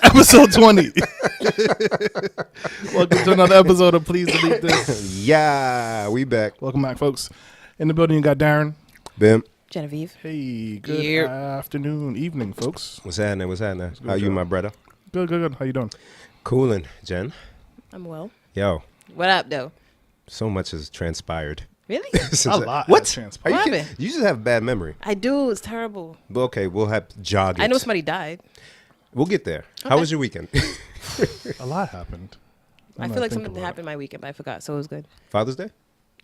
Episode 20. Welcome to another episode of Please Delete This. Yeah, we back. Welcome back, folks. In the building, you got Darren. Bim. Genevieve. Hey, good afternoon, evening, folks. What's happening? How you, my brother? Good. How you doing? Coolin', Jen. I'm well. Yo. What up, though? So much has transpired. Really? A lot. What? Transpired. What happened? You just have bad memory. I do. It's terrible. But okay, we'll have jog it. I know somebody died. We'll get there. Okay. How was your weekend? A lot happened. I feel like something happened my weekend, but I forgot, so it was good. Father's Day?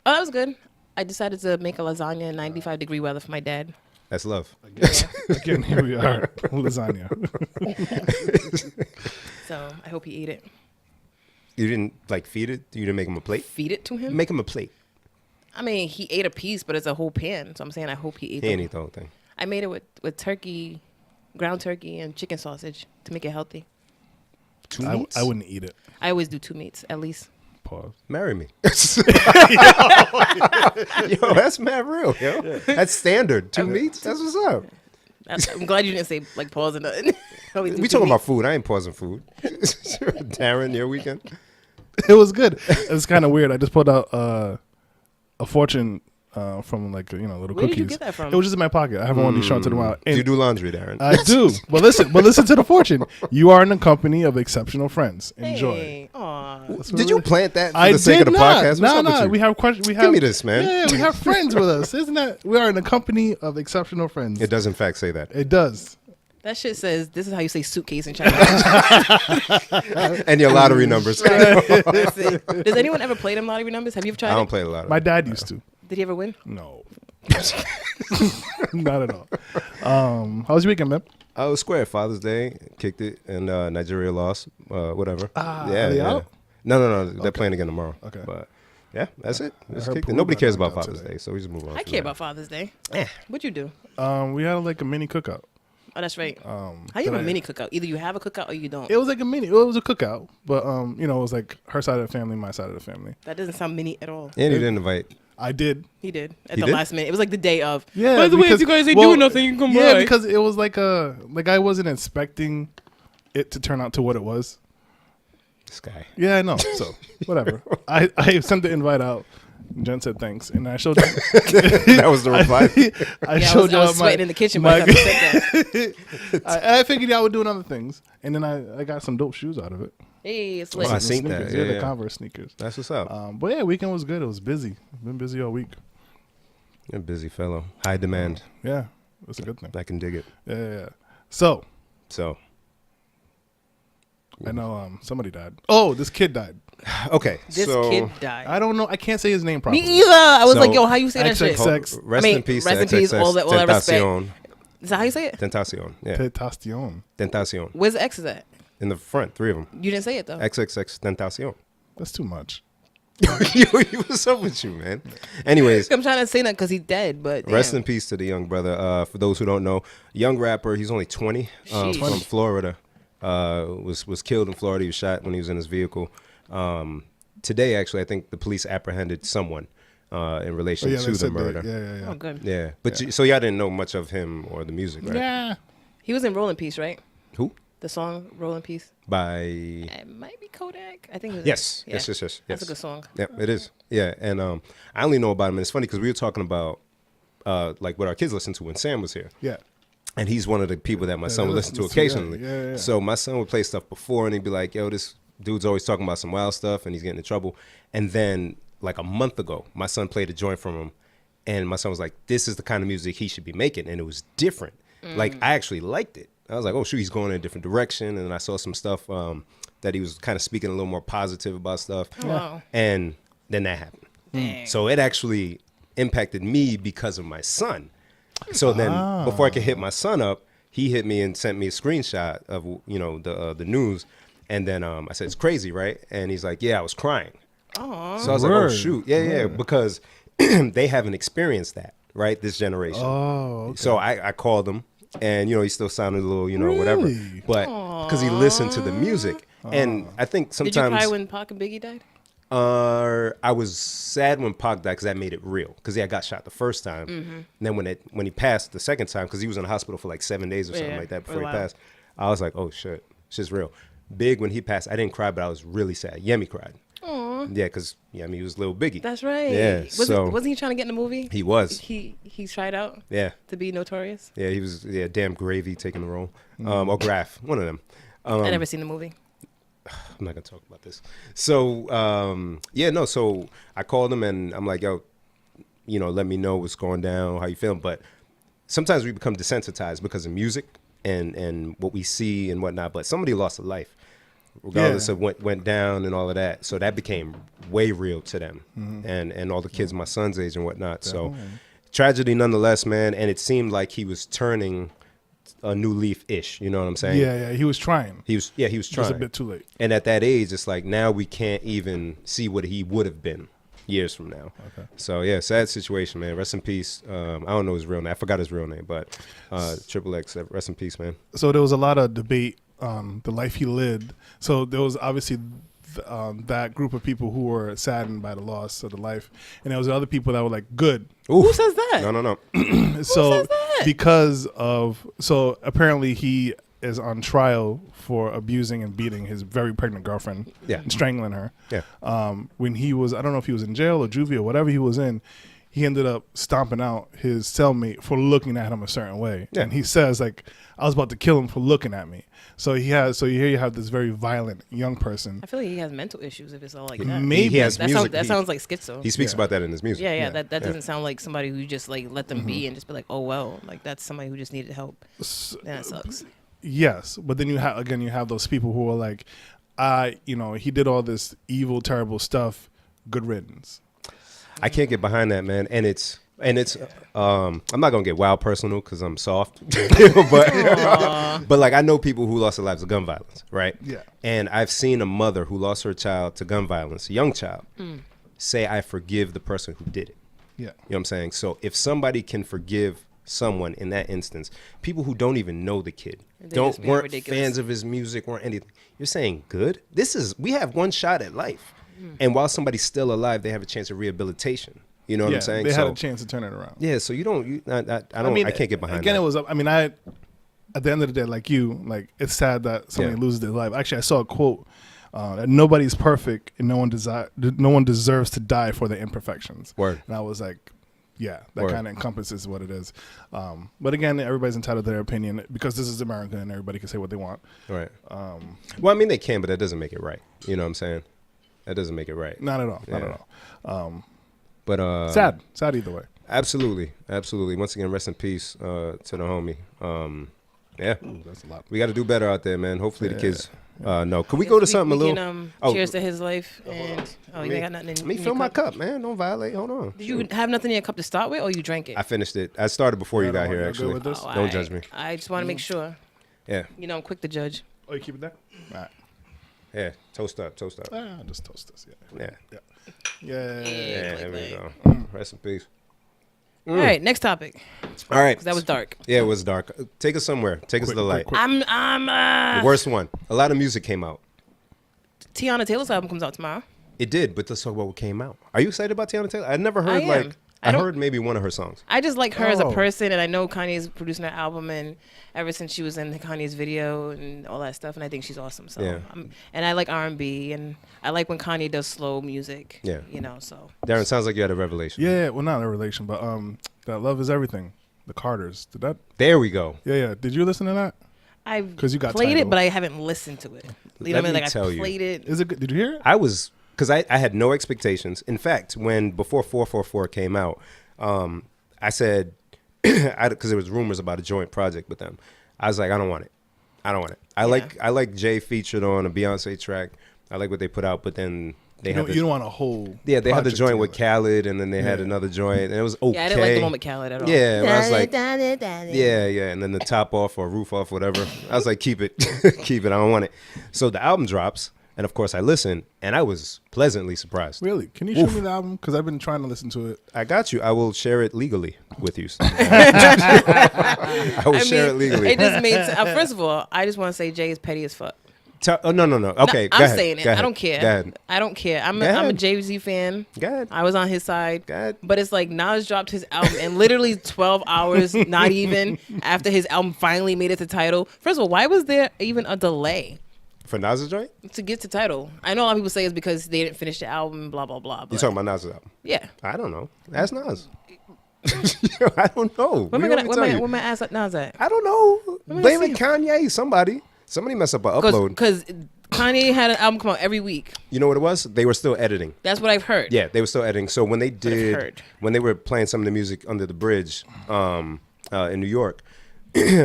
Oh, that was good. I decided to make a lasagna in 95-degree weather for my dad. That's love. Again, here we are. Lasagna. So I hope he ate it. You didn't feed it? You didn't make him a plate? Feed it to him? Make him a plate. I mean, he ate a piece, but it's a whole pan. So I'm saying I hope he ate He it. ain't eat the whole thing. I made it with turkey, ground turkey, and chicken sausage to make it healthy. Two meats? I wouldn't eat it. I always do 2 meats, at least. Pause. Marry me. Yo, that's mad real, yo. Yeah. That's standard. 2 meats? That's what's up. I'm glad you didn't say, pause or nothing. We talking about food. I ain't pausing food. Darren, your weekend? It was good. It was kind of weird. I just pulled out a fortune from little Where cookies. did you get that from? It was just in my pocket. I haven't wanted to show it to them out. Do you do laundry, Darren? I do. But listen to the fortune. You are in the company of exceptional friends. Enjoy. Hey, aw. Did you plant that for I the sake of the podcast? What's up with No. you? We have questions. Give me this, man. Yeah, we have friends with us. Isn't that? We are in the company of exceptional friends. It does, in fact, say that. It does. That shit says, this is how you say suitcase in China. And your lottery numbers. That's it. Does anyone ever play them lottery numbers? Have you ever tried I don't it? play a lottery. My dad used to. Did he ever win? No. Not at all. How was your weekend, man? I was square. Father's Day, kicked it, and Nigeria lost. Whatever. Are they out? No. They're playing again tomorrow. Okay. But yeah, that's it. Just heard kicked it. Peru Nobody got cares knocked about out Father's today. Day, so we just move on. I care about Father's Day. What'd you do? We had like a mini cookout. Oh, that's right. How you have a mini cookout? Either you have a cookout or you don't. It was like a mini. Well, it was a cookout, but it was like her side of the family, my side of the family. That doesn't sound mini at all. And you didn't invite. I did. He did at He the did? last minute. It was like the day of. Yeah. By the way, if you guys ain't doing nothing, you can come by. Yeah, because it was like I wasn't expecting it to turn out to what it was. This guy. Yeah, I know. So whatever. I sent the invite out. Jen said thanks, and I showed. That was the reply. I Yeah, showed I was y'all sweating in the kitchen by the time you said that. I figured y'all were doing other things, and then I got some dope shoes out of it. Hey, it's Oh, lit. I seen that. Sneakers. Yeah, The yeah. Converse sneakers. That's what's up. But yeah, weekend was good. It was busy. Been busy all week. You're a busy fellow. High demand. Yeah, that's a good thing. I can dig it. Yeah. So So, I know somebody died. Oh, this kid died. okay. This so, kid died. I don't know. I can't say his name properly. Me either. I was So, like, yo, how you say that shit? XXX. Rest in peace. rest in to peace, XXX all that respect. Tentacion. Is that how you say it? Tentacion. Yeah. Tentacion. Tentacion. Where's the X's at? In the front, 3 of them. You didn't say it, though. XXX Tentacion. That's too much. Yo, what's up with you, man? Anyways, I'm trying to say that because he's dead, but damn. rest in peace to the young brother. For those who don't know, young rapper. He's only 20. Sheesh. From Florida. Was killed in Florida. He was shot when he was in his vehicle. Today, actually, I think the police apprehended someone in relation they to the said murder. that. Yeah. Oh, good. Yeah, but so y'all didn't know much of him or the music, right? Yeah. He was in Roll in Peace, right? Who? The song Roll in Peace. By It might be Kodak. I think it was. yes. That's a good song. Yeah, it is. Yeah, and I only know about him. And it's funny because we were talking about like what our kids listened to when Sam was here. Yeah. And he's one of the people that my son would listen to listen to that. occasionally. Yeah. So my son would play stuff before, and he'd be like, "Yo, this dude's always talking about some wild stuff, and he's getting in trouble." And then like a month ago, my son played a joint from him, and my son was like, "This is the kind of music he should be making," and it was different. Like I actually liked it. I was like, "Oh shoot, he's going in a different direction." And I saw some stuff that he was kind of speaking a little more positive about stuff. Wow. And then that happened. Dang. So it actually impacted me because of my son. So then before I could hit my son up, he hit me and sent me a screenshot of the news, and then I said, "It's crazy, right?" And he's like, "Yeah, I was crying." Aww. So I was like, "Oh Word. shoot, yeah," because they haven't experienced that, right? This generation. Oh. Okay. So I called him, and he still sounded a little, whatever, Really? but because he listened to the music, and I think Did you sometimes cry when Pac and Biggie died? I was sad when Pac died because that made it real. Because I got shot the first time, and then when he passed the second time, because he was in the hospital for like 7 days or something like that before he wow. passed. I was like, oh shit, it's just real. Big, when he passed, I didn't cry, but I was really sad. Yemi cried. Aww. Yeah, because Yemi was Lil Biggie. That's right. Yeah, Wasn't he trying to get in the movie? He was. He tried out. Yeah. To be Notorious. Yeah, he was. Yeah, damn Gravy taking the role, or Graf, one of them. I never seen the movie. I'm not gonna talk about this. So so I called him and I'm like, yo, let me know what's going down, how you feeling. But sometimes we become desensitized because of music and what we see and whatnot. But somebody lost a life, regardless of what went down and all of that. So that became way real to them, and all the kids my son's age and whatnot. Definitely. So tragedy nonetheless, man. And it seemed like he was turning a new leaf-ish, you know what I'm saying? Yeah, he was trying. He was trying. Just a bit too late. And at that age, it's like now we can't even see what he would have been years from now. Okay. So yeah, sad situation, man. Rest in peace. I don't know his real name. I forgot his real name, but Triple X, rest in peace, man. So there was a lot of debate on the life he lived. So there was obviously that group of people who were saddened by the loss of the life, and there was other people that were like, good. Oof. Who says that? No. So says that? because of apparently he is on trial for abusing and beating his very pregnant girlfriend, and strangling her. Yeah. When he was, I don't know if he was in jail or juvie or whatever he was in, he ended up stomping out his cellmate for looking at him a certain way. Yeah. And he says, like, I was about to kill him for looking at me. So here you have this very violent young person. I feel like he has mental issues if it's all like that. Maybe he has that music. sounds like schizo. He speaks about that in his music. Yeah. That doesn't sound like somebody who just like let them be and just be like, oh well, like that's somebody who just needed help. Then that sucks. Yes, but then you have those people who are like, he did all this evil, terrible stuff. Good riddance. I can't get behind that, man. And it's I'm not gonna get wild personal because I'm soft, but like I know people who lost their lives to gun violence, right? Yeah. And I've seen a mother who lost her child to gun violence, a young child, say, I forgive the person who did it. Yeah. You know what I'm saying? So if somebody can forgive someone in that instance, people who don't even know the kid, weren't ridiculous. fans of his music or anything, you're saying good? We have one shot at life. And while somebody's still alive, they have a chance of rehabilitation. You know what I'm saying? They had a chance to turn it around. Yeah, so I can't get behind again, that. it was, at the end of the day, like it's sad that somebody loses their life. Actually, I saw a quote that nobody's perfect and no one deserves to die for their imperfections. Word. And I was like, yeah, that kind of encompasses what it is. But again, everybody's entitled to their opinion because this is America and everybody can say what they want. Right. Well, I mean, they can, but that doesn't make it right. You know what I'm saying? That doesn't make it right. Not at all. Not at all. But sad either way. Absolutely. Once again, rest in peace to the homie. Yeah, Ooh, that's a lot. we got to do better out there, man. Hopefully the kids know. Could we go to something a little? Cheers to his life. And you ain't got nothing in Let me in fill your my cup, man. Don't violate. Hold on. Did you have nothing in your cup to start with, or you drank it? I finished it. I started before you got here, y'all good actually. with this? Don't judge me. I just want to make sure. Yeah. I'm quick to judge. Oh, you keep it there? All right. Yeah. Toast up. I'll just toast this. Yeah. Yeah, there we go. Rest in peace. All right, next topic. All right. 'Cause that was dark. Yeah, it was dark. Take us somewhere. Take us to the light. quick. The worst one. A lot of music came out. Tiana Taylor's album comes out tomorrow. It did, but let's talk about what came out. Are you excited about Tiana Taylor? I never heard I am. I heard maybe one of her songs. I just like her as a Oh. person, and I know Kanye's producing her album, and ever since she was in Kanye's video and all that stuff, and I think she's awesome. So, Yeah. and I like R&B, and I like when Kanye does slow music. Yeah. So. Darren, sounds like you had a revelation. Yeah, well, not a relation, but that Love Is Everything, the Carters. Did that? There we go. Yeah. Did you listen to that? I've 'Cause you got played Tidal. it, but I haven't listened to it. You know what I mean? Like I played it. Is it good? Did you hear it? I was, because I had no expectations. In fact, before 444 came out, I said, because there was rumors about a joint project with them. I was like, I don't want it. I like Jay featured on a Beyonce track. I like what they put out, but then they You don't want a whole. they had the project joint with together. Khaled, and then they had another joint, and it was okay. Yeah, I didn't like the one with Khaled at all. Yeah, and I was like, yeah, and then the top off or roof off, whatever. I was like, keep it, keep it. I don't want it. So the album drops, and of course I listened, and I was pleasantly surprised. Really? Can you show me the album? Because I've been trying to listen to it. I got you. I will share it legally with you. I will share it legally. It just made sense. First of all, I just want to say Jay is petty as fuck. No. Okay, I'm go ahead. saying it. Go ahead. I don't care. Go ahead. I don't care. I'm Go a ahead. Jay-Z fan. Go ahead. I was on his side. Go ahead. But it's like Nas dropped his album and literally 12 hours, not even, after his album finally made it to title. First of all, why was there even a delay For Nas's joint? to get to title? I know a lot of people say it's because they didn't finish the album, blah, blah, blah. You But talking about Nas's album? yeah. I don't know. Ask Nas. I don't know. Where am I ask Nas at? I don't know. me Blame see. it Kanye. Somebody messed up an upload. Because Kanye had an album come out every week. You know what it was? They were still editing. That's what I've heard. Yeah, they were still editing. So when they heard. when they were playing some of the music under the bridge in New York,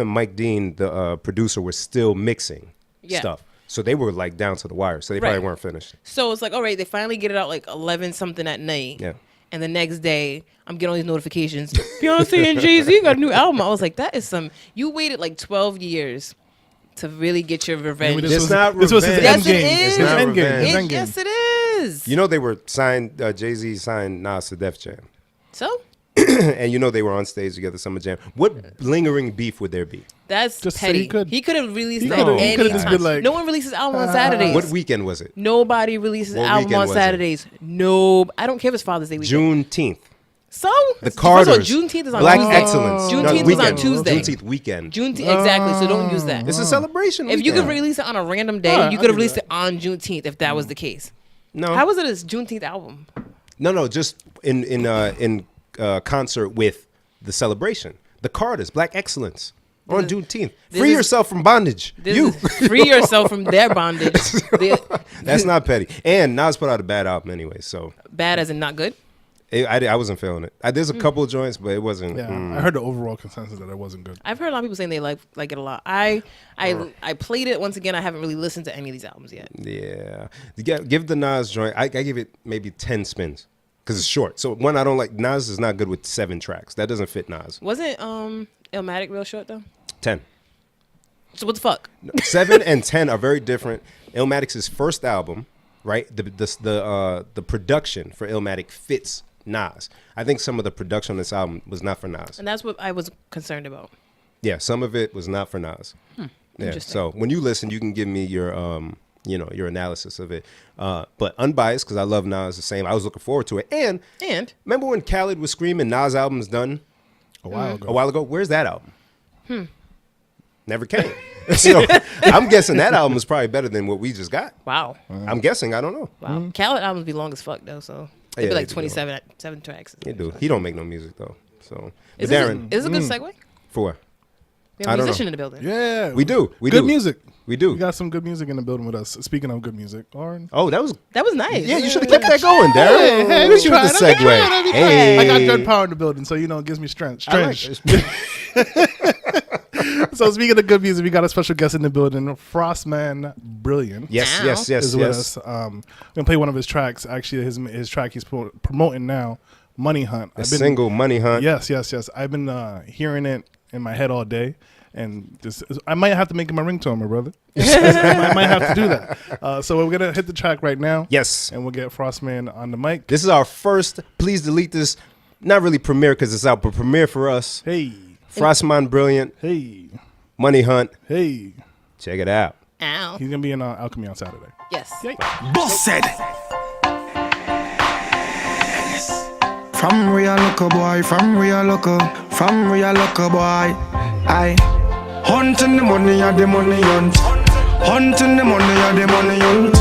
Mike Dean, the producer, was still mixing stuff. So they were like down to the wire. So they probably weren't finished. So it's like, all right, they finally get it out like 11 something at night. Yeah. And the next day, I'm getting all these notifications. Beyonce and Jay-Z got a new album. I was like, that is some. You waited like 12 years to really get your revenge. This It's not was his revenge. Yes, end it game. is. It's his Not end game. revenge. His end game. Yes, it is. You know they were signed. Jay-Z signed Nas to Def Jam, So and you know they were on stage together, Summer Jam. What lingering beef would there be? that's Just say petty. he could. have released He it could've- he any could've just time. been like, No one releases album on Saturdays. What weekend was it? Nobody releases What album weekend on was it? Saturdays. No, I don't care if it's Father's Day weekend. Juneteenth. So The first of all, Carters. Juneteenth is on Black Tuesday. Excellence. Juneteenth is on weekend. Tuesday. Juneteenth weekend. Exactly. So don't use that. It's a celebration. If you could weekend. release it on a random day, Alright, you I'll could have do released that. it on Juneteenth if that was the case. No. How was it a Juneteenth album? No, just in concert with the celebration. The Carters, Black Excellence, on Juneteenth. Free is- yourself from bondage. You. Free yourself from their bondage. That's not petty. And Nas put out a bad album anyway, so Bad as in not good. I wasn't feeling it. There's a couple of joints, but it wasn't. Yeah, I heard the overall consensus that it wasn't good. I've heard a lot of people saying they like it a lot. I played it once again. I haven't really listened to any of these albums yet. Yeah. Give the Nas joint, I give it maybe 10 spins because it's short. So one, I don't like, Nas is not good with 7 tracks. That doesn't fit Nas. Wasn't Illmatic real short though? 10. So what the fuck? 7 and 10 are very different. Illmatic's his first album, right? The production for Illmatic fits Nas. I think some of the production on this album was not for Nas. And that's what I was concerned about. Yeah, some of it was not for Nas. Yeah. Interesting. So when you listen, you can give me your your analysis of it. But unbiased, because I love Nas the same. I was looking forward to it. And remember when Khaled was screaming Nas album's done A while ago. a while ago? Where's that album? Never came. So I'm guessing that album is probably better than what we just got. Wow. I'm guessing. I don't know. Wow. Khaled albums be long as fuck though, so they'd Yeah, be like they do. 7 tracks. He do. He don't make no music though. So, but Is Darren, this a good segue? for what? We I have a don't musician know. in the building. Yeah, We do. We good do. music. We do. We got some good music in the building with us. Speaking of good music, Lauren. Oh, that was. That was nice. Yeah, you should have kept that going, Darren. Hey, Look at you with the segue. Hey, I got good power in the building, so it gives me strength. I like Strength. it. So speaking of good music, we got a special guest in the building, Frassman Brilliant. Yes, Ow. yes, yes, Is with yes. us. I'm gonna play one of his tracks. Actually, his track he's promoting now, Money Hunt. A single Money Hunt. Yes. I've been hearing it in my head all day, and I might have to make it my ringtone, my brother. I might have to do that. So we're gonna hit the track right now. Yes. And we'll get Frassman on the mic. This is our first. Please delete this. Not really premiere because it's out, but premiere for us. Hey, Frassman Brilliant, hey, Money Hunt. hey. Check it out. Ow. He's gonna be in Alchemy on Saturday. Yes. Boss said. From real local boy, from real local boy. I hunting the money and the money hunt. Hunting the money and the money hunt.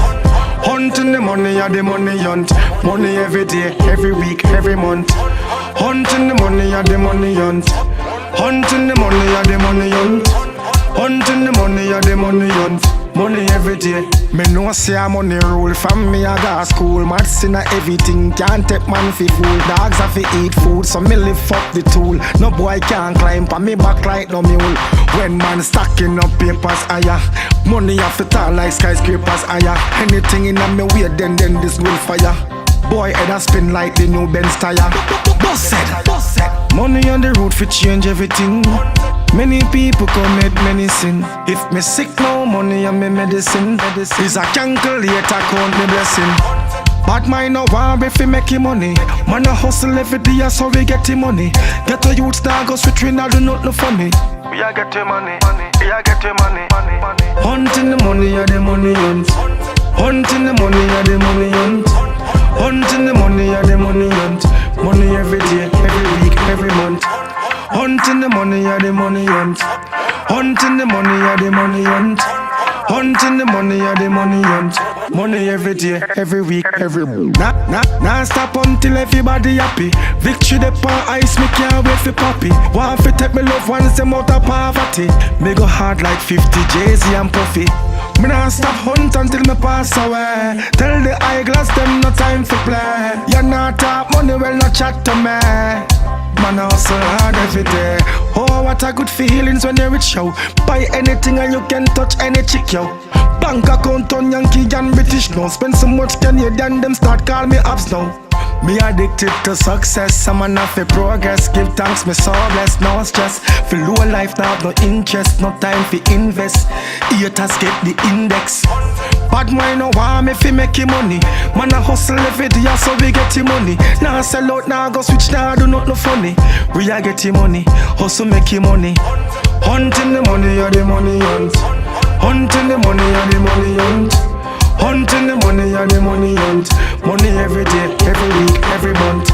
Hunting the money and the money hunt. Money every day, every week, every month. Hunting the money and the money hunt. Hunting the money and the money hunt. Hunting the money and the money hunt. Money every day. Me know say a money rule. From me I got school. Maths in a everything. Can't take man fi fool. Dogs have to eat food. So me lift up the tool. No boy can climb pa me back like no mule. When man stacking up papers higher. Money have to tall like skyscrapers higher. Anything in a me way then this will fire. Boy head a spin like the new Benz tire. Boss said. Money on the road fi change everything. Many people commit many sin. If me sick no money and me medicine. Is a calculator count me blessing. Bad mind no want if we make him money. Man a hustle every day so we get him money. Get a youth now go switch we not do nothing funny. We a get him money, we a get him money. Hunting the money, yeah, the money hunt. Hunting the money, yeah, the money hunt. Hunting the money, yeah, the money hunt. Money every day, every week, every month. Hunting the money, yeah, the money hunt. Hunting the money, yeah, the money hunt. Hunting the money, yeah, the money hunt. Money every day, every week, every month. Nah stop until everybody happy. Victory the pan ice, me can't wait for poppy. Want fi take me love ones, them out of poverty. Me go hard like 50 Jay-Z and Puffy. Me nah stop hunt until me pass away. Tell the eyeglass them no time for play. You not talk money, well not chat to me. Man hustle hard every day. Oh, what a good feelings when you're rich, yo. Buy anything and you can touch any chick, yo. Bank account on Yankee and British now. Spend so much Canadian, them start call me abs now. Me addicted to success, I'm an for progress. Give thanks, me so blessed, no stress. For low life now, no interest, no time for invest. Haters get the index. Bad mind no want me fi make you money. Man a hustle every day so we get you money. Now sell out, now go switch, now do not no funny. We a get you money, hustle make you money. Hunting the money, yeah the money hunt. Hunting the money, yeah the money hunt. Hunting the money, yeah the money hunt. Money every day, every week, every month.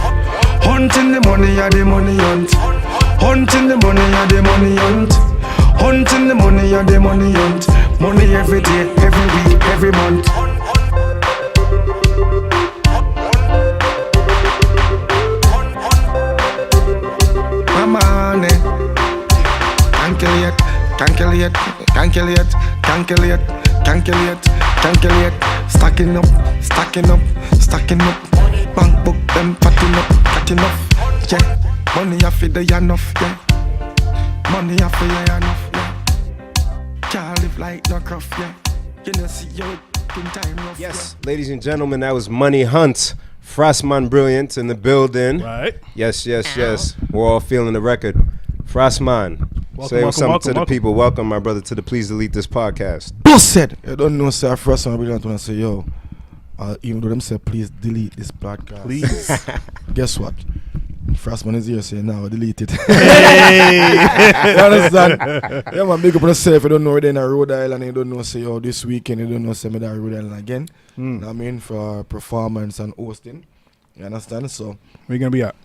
Hunting the money, yeah the money hunt. Hunting the money, yeah the money hunt. Hunting the money, yeah the money hunt. Money every day, every week, every month. My money. Calculate, calculate, calculate, calculate, calculate, calculate. Stacking up, stacking up, stacking up. Bank book them patting up, patting up. Yeah, money I feel the enough. Yeah, money I feel the enough. Yeah, can't live like no cruff. Yeah, you know see your in time rough. Yes, ladies and gentlemen, that was Money Hunt. Frassman Brilliant in the building. Right. Yes. We're all feeling the record. Frassman, say something to the people. Welcome, my brother, to the Please Delete This podcast. Said, I don't know, sir. Frassman Brilliant when I say, yo, even though them say, please delete this podcast. Please. Guess what? Frassman is here saying, now delete it. Hey. You understand? Yeah, man, big up on yourself. You don't know, they're in a Rhode Island. You don't know, say, yo, this weekend, you don't know, say, me that Rhode Island again. You know what I mean? For performance and hosting. You understand? So, Where you going to be at?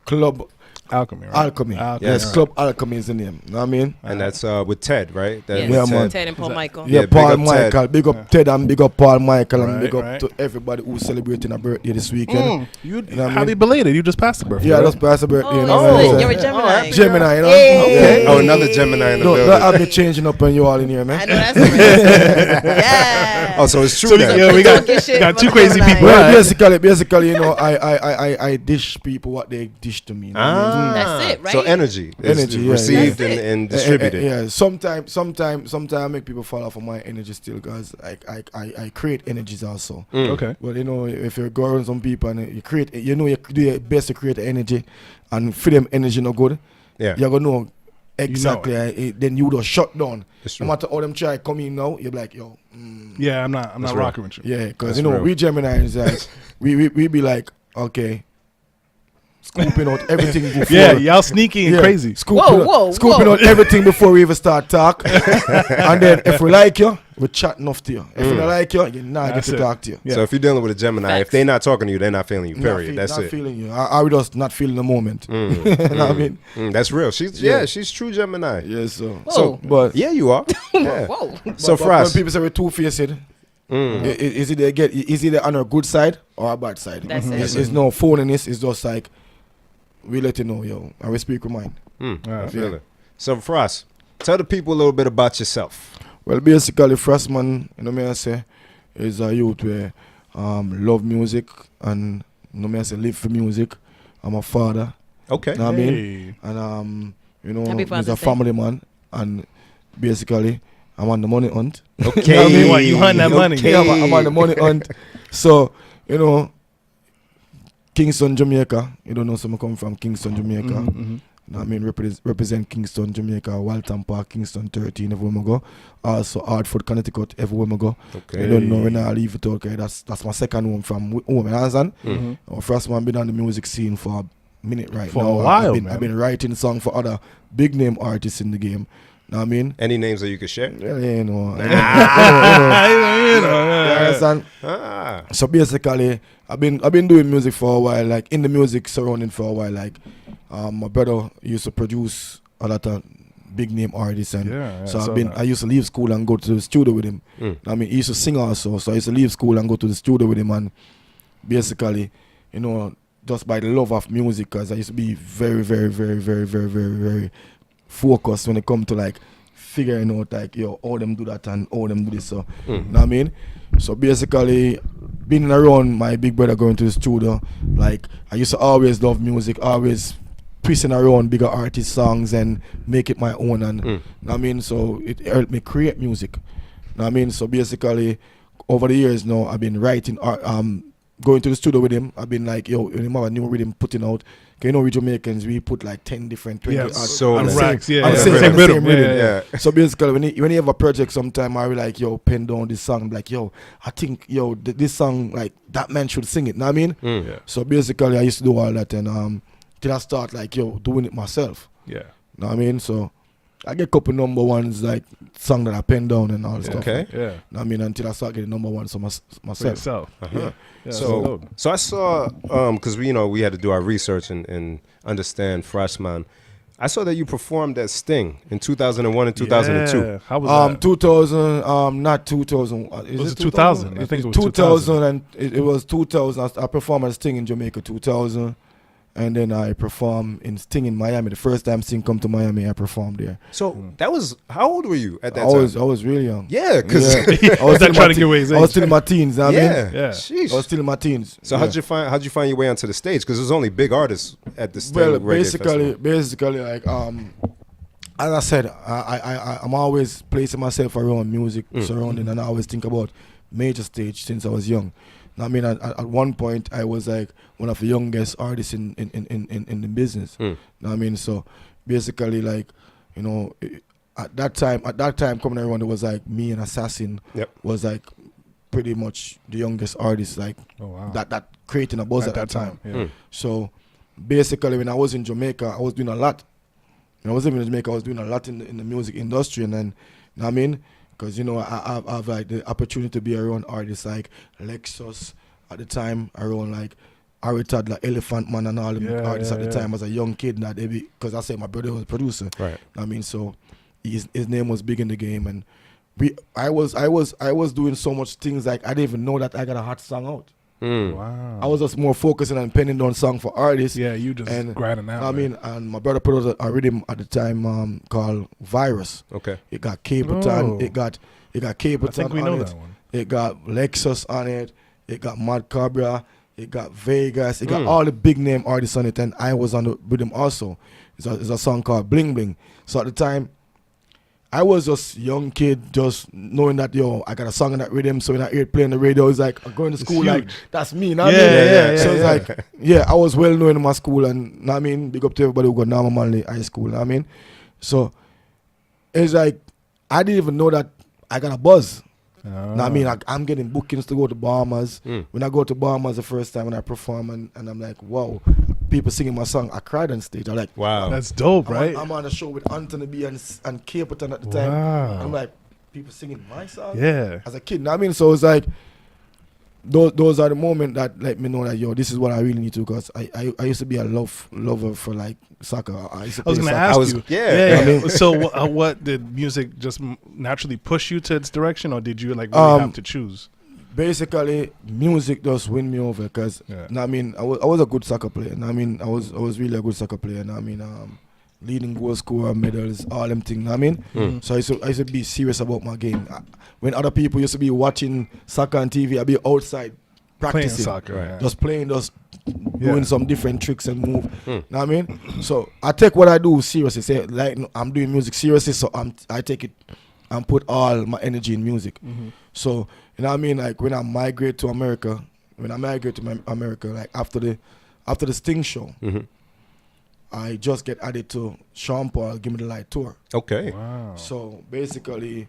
Club Alchemy, right? Alchemy. Yes, right. Club Alchemy is the name. You know what I mean? And that's with Ted, right? That Yeah, with Ted and Paul Michael. Yeah, big Paul up Michael. Ted. Big up Ted and big up Paul Michael and Right, big up right. to everybody who's celebrating a birthday this weekend. You know what I happy mean? belated. You just passed the birthday. Yeah, right? that's past the birthday. Oh, you know what I'm you're saying? a Gemini. Gemini, you know? Hey. Oh, another Gemini in the No, building. that have me changing up on you all in here, I man. know that's right. Yeah. Oh, so it's true So then. yeah, we got Talking shit two from crazy Gemini. people. Well, Right. basically, you know, I dish people what they dish to me. You know what I mean? That's it, right? So energy is Energy, yeah, received That's it. and distributed. Yeah, sometimes I make people fall off of my energy still because I create energies also. Okay. But you know, if you're going some people and you create, you know, you do your best to create energy, and for them energy no good, Yeah. you're gonna know exactly. Then you would shut down. It's No true. matter how them try come in now, you're like, yo, Yeah, I'm not real. rocking with you. yeah, because That's you know real. we Geminis, like we be like, okay, scooping out everything before. Yeah, y'all sneaky and crazy. Scooping Whoa. out everything before we even start talk. And then if we like you, we chat enough to you. If we don't like you, you not get That's to it. talk to you. Yeah. So if you're dealing with a Gemini, if Facts. they're not talking to you, they're not feeling you. Not Period. feel- That's not it. feeling you. I would just not feeling the moment. You know what I mean? That's real. She's Yeah. she's true Gemini. Yeah, so. Whoa. But Yeah, you are. Yeah. Whoa. So but when Frost, people say we're two-faced, is it on a good side or a bad side? That's it. It's no phoniness. It's just like we let you know, yo. I will speak with mine. I feel it. So Frost, tell the people a little bit about yourself. Well, basically, Frassman, you know me I say, is a youth where love music and you know me I say live for music. I'm a father. Okay. You know what I mean? Hey. And you know, Happy he's Father's a Day. family man, and basically, I'm on the money hunt. Okay. You know what I mean? What, you hunting that money? Okay. Yeah, I'm on the money hunt. So, you know, Kingston, Jamaica. You don't know, so I come from Kingston, Jamaica. You know what I mean, represent Kingston, Jamaica, Walton Park, Kingston 13, everywhere I go. Also, Hartford, Connecticut, everywhere I go. Okay. You don't know when I leave it, okay? That's my second home from home, you understand? Frassman been on the music scene for a minute right For now. a while, I've man. been writing songs for other big name artists in the game. Know what I mean? Any names that you could share? Yeah, you know. You know, You understand? Ah. So basically, I've been doing music for a while, like in the music surrounding for a while. Like, my brother used to produce a lot of big name artists, and so I used to leave school and go to the studio with him. I mean, he used to sing also, so I used to leave school and go to the studio with him, and basically, you know, just by the love of music, because I used to be very, very, very, very, very, very, very focused when it come to like figuring out like, yo, how them do that and how them do this. So, you know what I mean? So basically, being around my big brother going to the studio, like I used to always love music, always twisting around bigger artist songs and make it my own, and know what I mean? So it helped me create music. Know what I mean? So basically, over the years now, I've been writing going to the studio with him. I've been like, yo, when him have a new rhythm putting out, you know, we Jamaicans, we put like 10 different 20 artists so on the racks, same, yeah, on the yeah, same, right. on the same Rhythm, rhythm. yeah. So basically, when you have a project sometime, I will like, yo, pen down this song, like, yo, I think, yo, this song, like, that man should sing it, know what I mean? Yeah. So basically, I used to do all that, and till I start, like, yo, doing it myself. Yeah. Know what I mean? So I get a couple number ones, like, song that I pen down and all that stuff. Okay. Yeah. Know what I mean? Until I start getting number ones for For myself. yourself. Yeah. Yeah, So I saw, because we had to do our research and understand Frassman. I saw that you performed at Sting in 2001 and 2002. Yeah. How was that? 2000, not 2000. Was it 2000? I think it was 2000. And it was 2000. I performed at Sting in Jamaica 2000. And then I performed in Sting in Miami. The first time Sting come to Miami, I performed there. So that was, how old were you at that time? I was really young. Yeah, because I was still trying to give away his I was age. still in my teens. Know what I mean? Yeah. Sheesh. I was still in my teens. So how'd you find your way onto the stage? Because there's only big artists at the Sting Well, Reggae basically, like as I said, I'm always placing myself around music surrounding, and I always think about major stage since I was young. I mean, at one point, I was like one of the youngest artists in the business. Know what I mean? So basically, like, you know, at that time coming around, it was like me and Assassin was like pretty much the youngest artist, like that creating a buzz at that time. Yeah. So basically, when I was in Jamaica, I was doing a lot. When I was living in Jamaica, I was doing a lot in the music industry, and then, you know what I mean? Because, you know, I've like the opportunity to be around artists like Lexus at the time, around like Aritad, like Elephant Man and all them artists at the time as a young kid. Because I said my brother was a producer. Right. I mean, so his name was big in the game, and I was doing so much things like I didn't even know that I got a hot song out. Wow. I was just more focusing on penning down song for artists. Yeah, you just grinding out. I mean, and my brother put out a rhythm at the time called Virus. Okay. It got Capleton. It got Capleton. I think we know that one. It got Lexus on it. It got Mad Cabra. It got Vegas. It got all the big name artists on it, and I was on the rhythm also. It's a song called Bling Bling. So at the time, I was just a young kid, just knowing that, yo, I got a song in that rhythm. So when I hear it playing the radio, it's like, I'm going to school, like, that's me, know what I mean? So it's like, I was well known in my school, and, know what I mean, big up to everybody who got Normal Manley High School, know what I mean? So it's like, I didn't even know that I got a buzz. Know what I mean? I'm getting bookings to go to Bahamas. When I go to Bahamas the first time when I perform, and I'm like, wow, people singing my song, I cried on stage. I'm like, wow, that's dope, right? I'm on a show with Anthony B and Capleton at the time. I'm like, people singing my song? Yeah. As a kid, know what I mean? So it's like, those are the moments that let me know that, yo, this is what I really need to, because I used to be a lover for like soccer. I was going to ask you. Yeah. I mean, so what did music just naturally push you to its direction, or did you like really have to choose? Basically, music just win me over, because I mean, I was a good soccer player. I mean, I was really a good soccer player. I mean, leading goal scorer, medals, all them things. I mean, so I used to be serious about my game. When other people used to be watching soccer on TV, I'd be outside practicing, playing soccer, just doing some different tricks and move. Know what I mean? So I take what I do seriously. Say like I'm doing music seriously, so I take it and put all my energy in music. So you know what I mean? Like when I migrate to America, like after the Sting show. I just get added to Sean Paul Give Me the Light tour. Okay. Wow. So basically,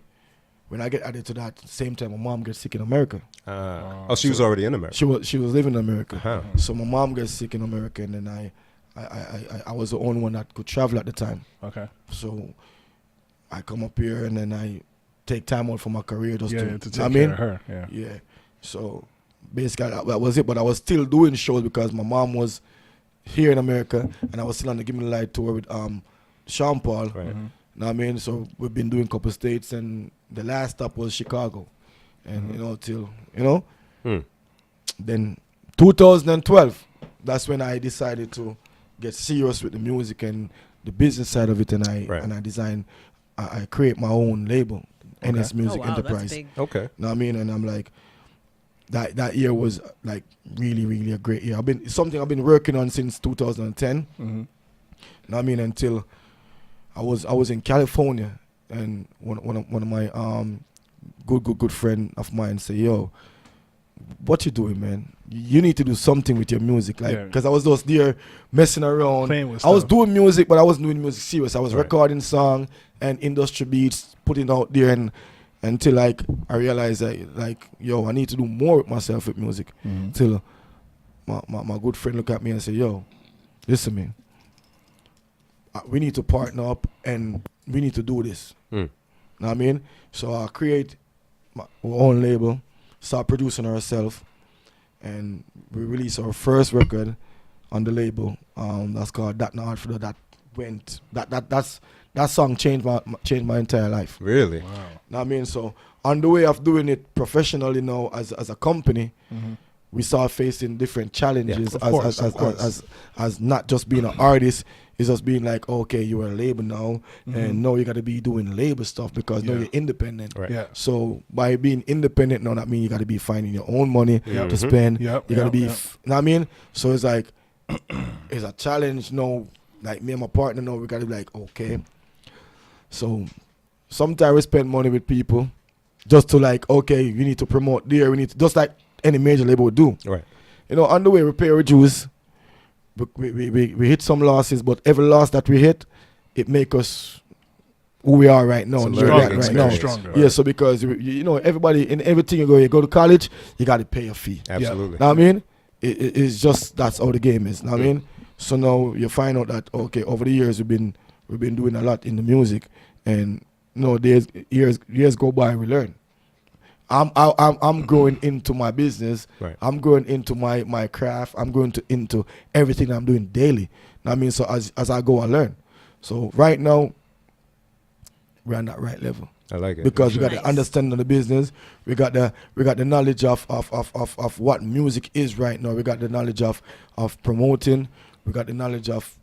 when I get added to that, same time my mom gets sick in America. Oh, she was already in America. She was living in America. So my mom gets sick in America, and then I was the only one that could travel at the time. Okay. So I come up here and then I take time out for my career just to to take care of her. Yeah. Yeah. So basically that was it. But I was still doing shows because my mom was here in America and I was still on the Give Me the Light tour with Sean Paul. Right. Mm-hmm. Know what I mean? So we've been doing a couple states and the last stop was Chicago. And then 2012, that's when I decided to get serious with the music and the business side of it, and I designed, I create my own label, NS Music Enterprise. That's big. Okay. Know what I mean? And I'm like, that year was like really, really a great year. Something I've been working on since 2010. Mm-hmm. Know what I mean? Until I was in California, and one of my good friend of mine say, yo, what you doing, man? You need to do something with your music, like, because I was just there messing around. Playing with I was stuff. doing music, but I wasn't doing music serious. I was recording song and industry beats, putting out there, and until like I realized that, like, yo, I need to do more with myself with music. Mm-hmm. Till my good friend look at me and say, yo, listen, man, we need to partner up and we need to do this. Know what I mean? So I create my own label, start producing ourselves, and we released our first record on the label. That's called That Not For that song changed my entire life. Really? Wow. Know what I mean? So on the way of doing it professionally now as a company, we start facing different challenges as not just being an artist. It's just being like, okay, you're a label now, and now you got to be doing label stuff because now you're independent. Right. Yeah. So by being independent now, that means you got to be finding your own money to spend. You got to be, know what I mean? So it's like, it's a challenge now. Like me and my partner now, we got to be like, okay. So sometimes we spend money with people just to like, okay, we need to promote there. We need to, just like any major label would do. Right. You know, on the way we pay our dues. We hit some losses, but every loss that we hit, it make us who we are right now. Stronger. Yeah, so because you know, everybody in everything you go to college, you got to pay a fee. Absolutely. Know what I mean? It's just that's how the game is. Know what I mean? So now you find out that okay, over the years we've been doing a lot in the music, and years go by, we learn. I'm growing into my business. Right. I'm growing into my craft. I'm going into everything I'm doing daily. Know what I mean? So as I go, I learn. So right now, we're on that right level. I like it. Because we got the understanding of the business. We got the knowledge of what music is right now. We got the knowledge of promoting. We got the knowledge of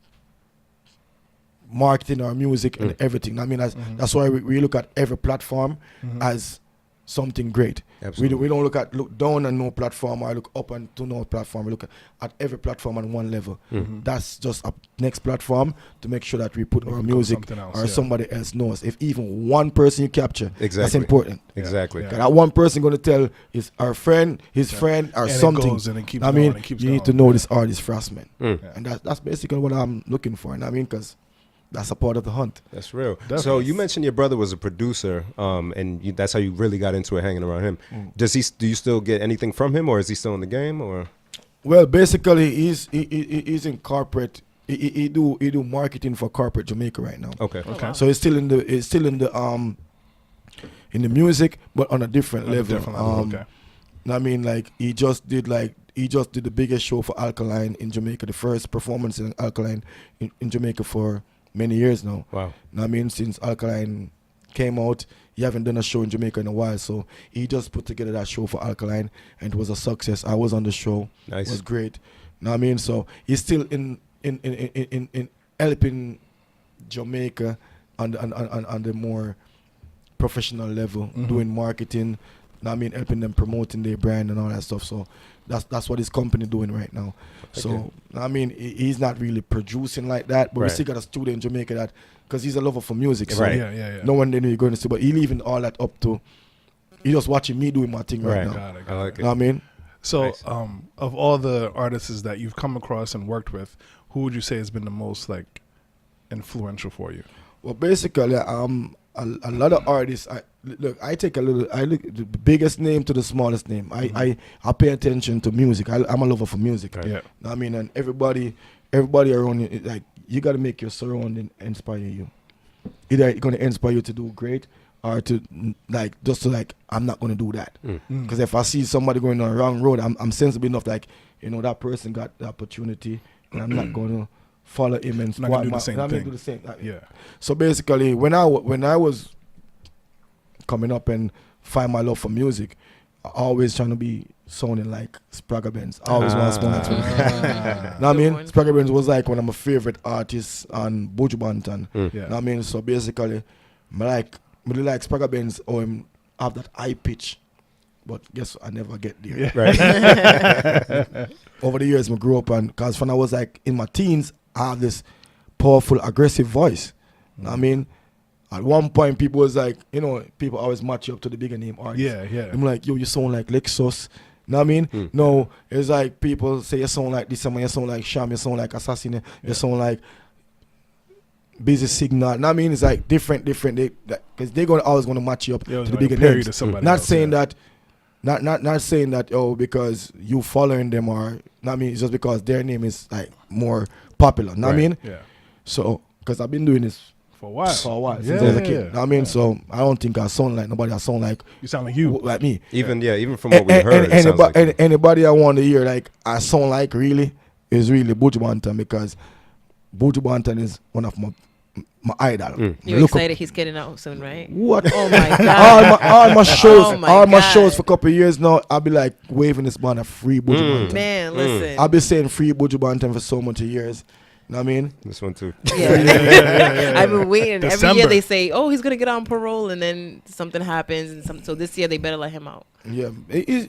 marketing our music and everything. I mean, that's why we look at every platform as something great. Absolutely. We don't look down on no platform or look up and to no platform. We look at every platform on one level. That's just a next platform to make sure that we put our music or somebody else knows. If even one person you capture, that's important. Exactly. Yeah. That one person going to tell is our friend, his friend, or and something. It goes and it keeps I going, mean, it keeps you need to going. know this artist, Frassman. Yeah. And that's basically what I'm looking for. I mean, because that's a part of the hunt. That's real. Definitely. So you mentioned your brother was a producer, and that's how you really got into it, hanging around him. Do you still get anything from him, or is he still in the game, or? Well, basically, he's in corporate. He do marketing for corporate Jamaica right now. Okay. wow. So he's still in the music, but on a different level. Okay. I mean, like he just did the biggest show for Alkaline in Jamaica, the first performance in Alkaline in Jamaica for many years now. Wow. I mean, since Alkaline came out, he haven't done a show in Jamaica in a while, so he just put together that show for Alkaline, and it was a success. I was on the show. Nice. It was great. Know what I mean? So he's still in helping Jamaica on the more professional level, doing marketing. Know what I mean, helping them promoting their brand and all that stuff. So that's what his company doing right now. Okay. So I mean, he's not really producing like that, but we still got a studio in Jamaica that, because he's a lover for music. So Yeah. no one knew you're going to see, but he leaving all that up to. He just watching me doing my thing right now. Got it. I like it. Know what I mean? So, Nice. of all the artists that you've come across and worked with, who would you say has been the most like influential for you? Well, basically, a lot of artists. I look the biggest name to the smallest name. I pay attention to music. I'm a lover for music. Right. Yeah. Know what I mean, and everybody around you, like, you got to make your surrounding inspire you. either it's gonna inspire you to do great or to like just to like I'm not gonna do that. Because if I see somebody going on the wrong road, I'm sensible enough like that person got the opportunity and I'm not gonna follow him and not gonna do the same thing. Do the same. Yeah. So basically, when I was coming up and find my love for music, I always trying to be sounding like Spragga Benz. I always want to sound like Spragga. Know what I mean? Spragga Benz was like one of my favorite artists on Buju Banton. Yeah. Know what I mean? So basically, I really like Spragga Benz or him have that high pitch. But guess what? I never get there. Right. Over the years, I grew up and because when I was like in my teens, I have this powerful, aggressive voice. Know what I mean? At one point, people was like, people always match you up to the bigger name artists. Yeah. I'm like, yo, you sound like Lexus. Know what I mean? No, it's like people say you sound like this, someone you sound like Sham, you sound like Assassin, you sound like Busy Signal. Know what I mean? It's like different. Because they're always gonna match you up to the bigger names. To somebody Not else, saying that. Not saying that because you following them or know what I mean, it's just because their name is like more popular. Know what I mean? Yeah. So because I've been doing this For a while. since I was Yeah, a yeah, kid. yeah. Know what I mean? So I don't think I sound like nobody. I sound like You sound like you. like me. Even from what we heard, it sounds like Anybody I want to hear like I sound like really is really Buju Banton because Buju Banton is one of my idol. You're excited he's getting out soon, right? What? Oh my God. all my shows, Oh my all my God. shows for a couple of years now. I'll be like waving this banner, free Buju Banton. Man, listen. I've been saying free Buju Banton for so much years. You know what I mean? this one too. Yeah. I've been waiting. Every December. year they say, oh, he's going to get on parole, and then something happens. And so this year they better let him out. Yeah, he's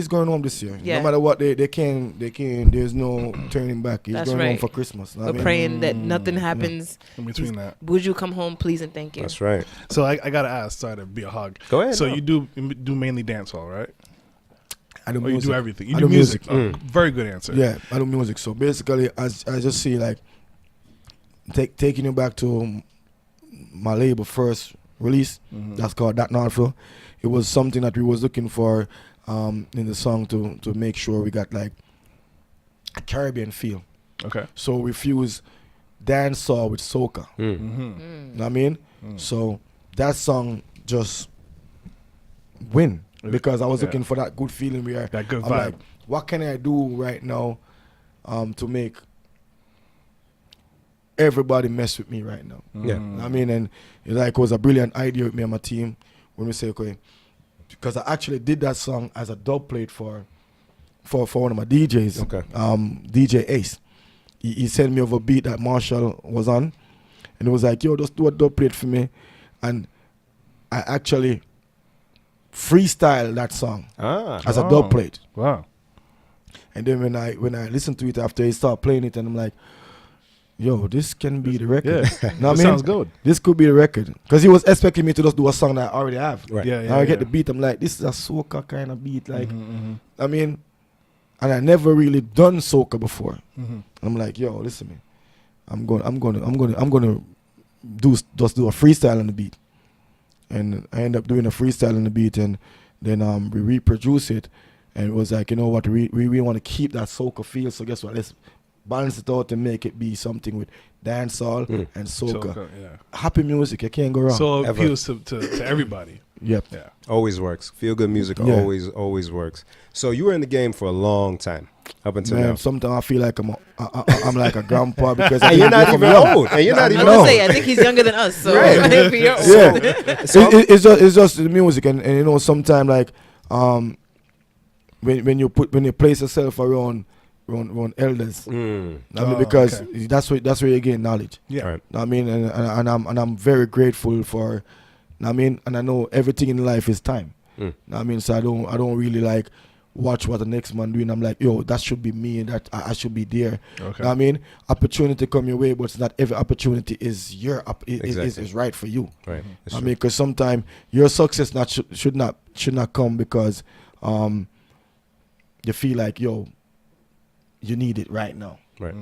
going home this year. Yeah. No matter what, they can. There's no turning back. He's That's going home right. for Christmas. Know We're what I mean? praying that nothing happens. In between that. Buju, come home, please, and thank you. That's right. So I gotta ask, sorry to be a hog. Go ahead, So no. you do mainly dancehall, right? I do Or you music. do everything. You I do do music. music. Oh, very good answer. Yeah, I do music. So basically, I just see like taking you back to my label first release. That's called That Northville. It was something that we was looking for in the song to make sure we got like a Caribbean feel. Okay. So we fuse dancehall with soca. Know what I mean? So that song just win because I was looking for that good feeling where That good I'm vibe. like, what can I do right now to make everybody mess with me right now? Yeah. Know what I mean, and it was a brilliant idea with me and my team when we say, okay, because I actually did that song as a dub plate for one of my DJs, Okay. DJ Ace. He sent me over a beat that Marshall was on, and it was like, yo, just do a dub plate for me, and I actually freestyle that song as a dub plate. Wow. And then when I listened to it after he started playing it, and I'm like, yo, this can be the record. Yeah. Know what I mean? Sounds good. This could be the record. Because he was expecting me to just do a song that I already have. Right. Yeah, yeah. Now I get yeah. the beat, I'm like, this is a soca kind of beat. Like, I mean, and I never really done soca before. I'm like, yo, listen, man, I'm gonna just do a freestyle on the beat. And I end up doing a freestyle on the beat, and then we reproduce it, and it was like, you know what, we really want to keep that soca feel. So guess what? Let's balance it out and make it be something with dancehall and soca. Yeah. Happy music, you can't go wrong. So it Ever. appeals to everybody. Yep. Yeah. Always works. Feel good music Yeah. always works. So you were in the game for a long time up until Man, now. sometimes I feel like I'm like a grandpa because And you're not even old. And you're not I even was No. gonna say, I think he's younger than us, so Right. it might be your old. Yeah. It's just the music, and sometimes like when you place yourself around elders, I mean, because okay. that's where you gain knowledge. Yeah. Right. I mean, and I'm very grateful for. I mean, and I know everything in life is time. I mean, so I don't really like watch what the next man doing. I'm like, yo, that should be me, and that I should be there. Okay. I mean, opportunity come your way, but it's not every opportunity is Exactly. is right for you. Right. That's I true. mean, because sometimes your success should not come because you feel like, yo, you need it right now. Right.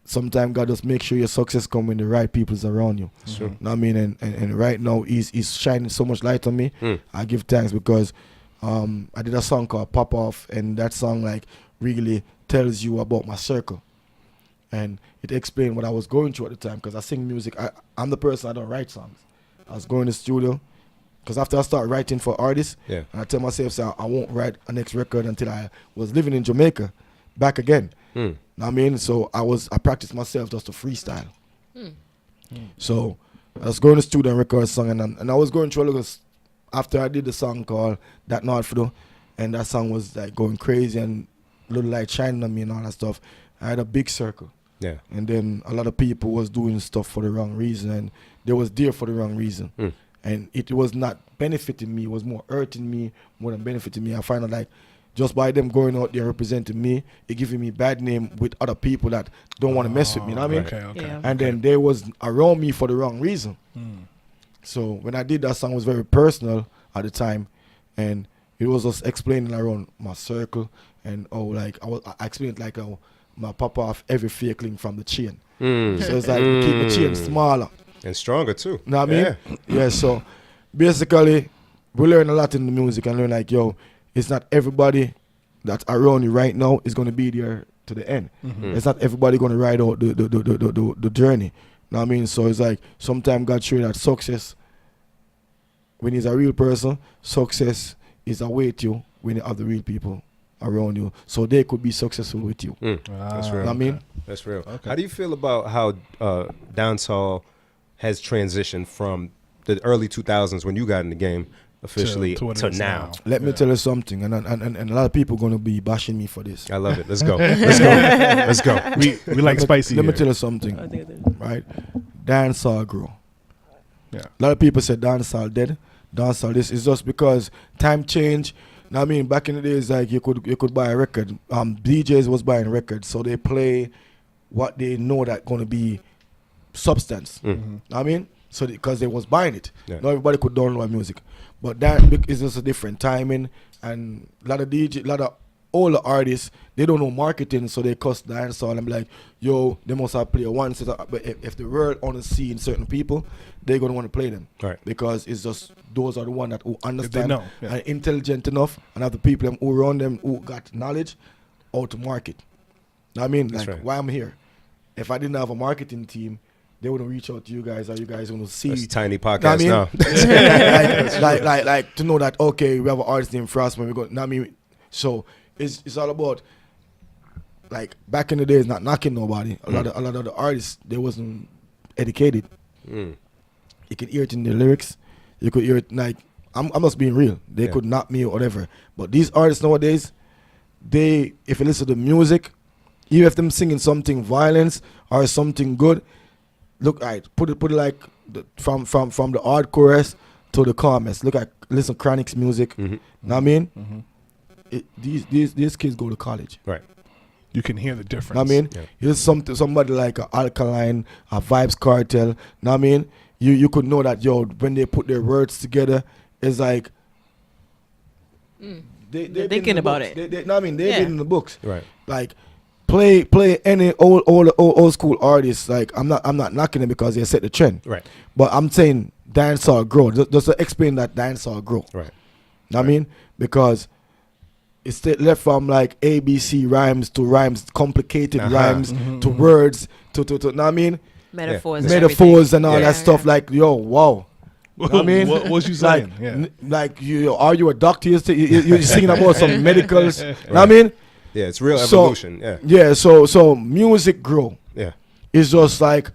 Sometimes God just make sure your success come when the right people's around you. Sure. Know what I mean, and right now he's shining so much light on me. I give thanks because I did a song called Pop Off, and that song like really tells you about my circle. and it explained what I was going through at the time, because I sing music. I'm the person, I don't write songs. I was going to the studio, because after I started writing for artists, and I tell myself, so I won't write a next record until I was living in Jamaica, back again. Know what I mean? So I practiced myself just to freestyle. So I was going to the studio and record a song, and I was going through a little, after I did the song called That Not For, and that song was like going crazy and little light shining on me and all that stuff. I had a big circle. Yeah. And then a lot of people was doing stuff for the wrong reason, and they was there for the wrong reason. And it was not benefiting me, it was more hurting me more than benefiting me. I find out like just by them going out there representing me, it giving me bad name with other people that don't want to mess with me, you know what I mean? Okay. Yeah. And then they was around me for the wrong reason. So when I did that song, it was very personal at the time, and it was just explaining around my circle, and like I explained like my pop off every fake link from the chain. So it's like keep the chain smaller and stronger too. You know what I mean? Yeah. So basically, we learn a lot in the music, and learn like, yo, it's not everybody that's around you right now is gonna be there to the end. It's not everybody gonna ride out the journey. You know what I mean? So it's like sometimes God show you that success, when he's a real person, success is await you when you have the real people around you, so they could be successful with you. That's real. You know what I mean? That's real. Okay. How do you feel about how dancehall has transitioned from the early 2000s when you got in the game officially to now? Let me tell you something, and a lot of people going to be bashing me for this. I love it. Let's go. Let's go. We like spicy. Let me tell you something, right? Dancehall grow. Yeah. A lot of people say dancehall dead. Dancehall this is just because time change. Now, I mean, back in the days, like you could buy a record. DJs was buying records, so they play what they know that going to be substance. I mean, so because they was buying it, not everybody could download music. But that is just a different timing, and a lot of older artists, they don't know marketing, so they cuss dancehall and be like, yo, they must have played one set. But if the world only seeing certain people, they're gonna want to play them, right? Because it's just those are the one that who understand and intelligent enough, and have the people who around them who got knowledge how to market. I mean, like why I'm here. If I didn't have a marketing team, they wouldn't reach out to you guys, or you guys gonna see. That's tiny podcast now. like to know that okay, we have an artist named Frassman. We go. I mean, so it's all about like back in the days, not knocking nobody. A lot of the artists, they wasn't educated. You can hear it in their lyrics. You could hear it like I'm just being real. They could knock me or whatever. But these artists nowadays, if you listen to music, even if them singing something violence or something good, look, put it like from the hard chorus to the calmest. Listen Chronic's music. Know what I mean? These kids go to college. Right. You can hear the difference. Know what I mean? Here's somebody like a Alkaline, a Vibes Cartel. Know what I mean? You could know that, yo, when they put their words together, it's like they're thinking about it. Know what I mean? They've been in the books. Right. Like play any old school artists. Like I'm not knocking them because they set the trend. Right. But I'm saying dancehall grow. Just to explain that dancehall grow. Right. Know what I mean? Because it's left from like ABC rhymes to rhymes, complicated rhymes to words to know what I mean? Metaphors and all that stuff. Like, yo, wow. You know what I mean? What was you saying? Like are you a doctor? You're singing about some medicals. You know what I mean? Yeah, it's real evolution. So music grow. Yeah. It's just like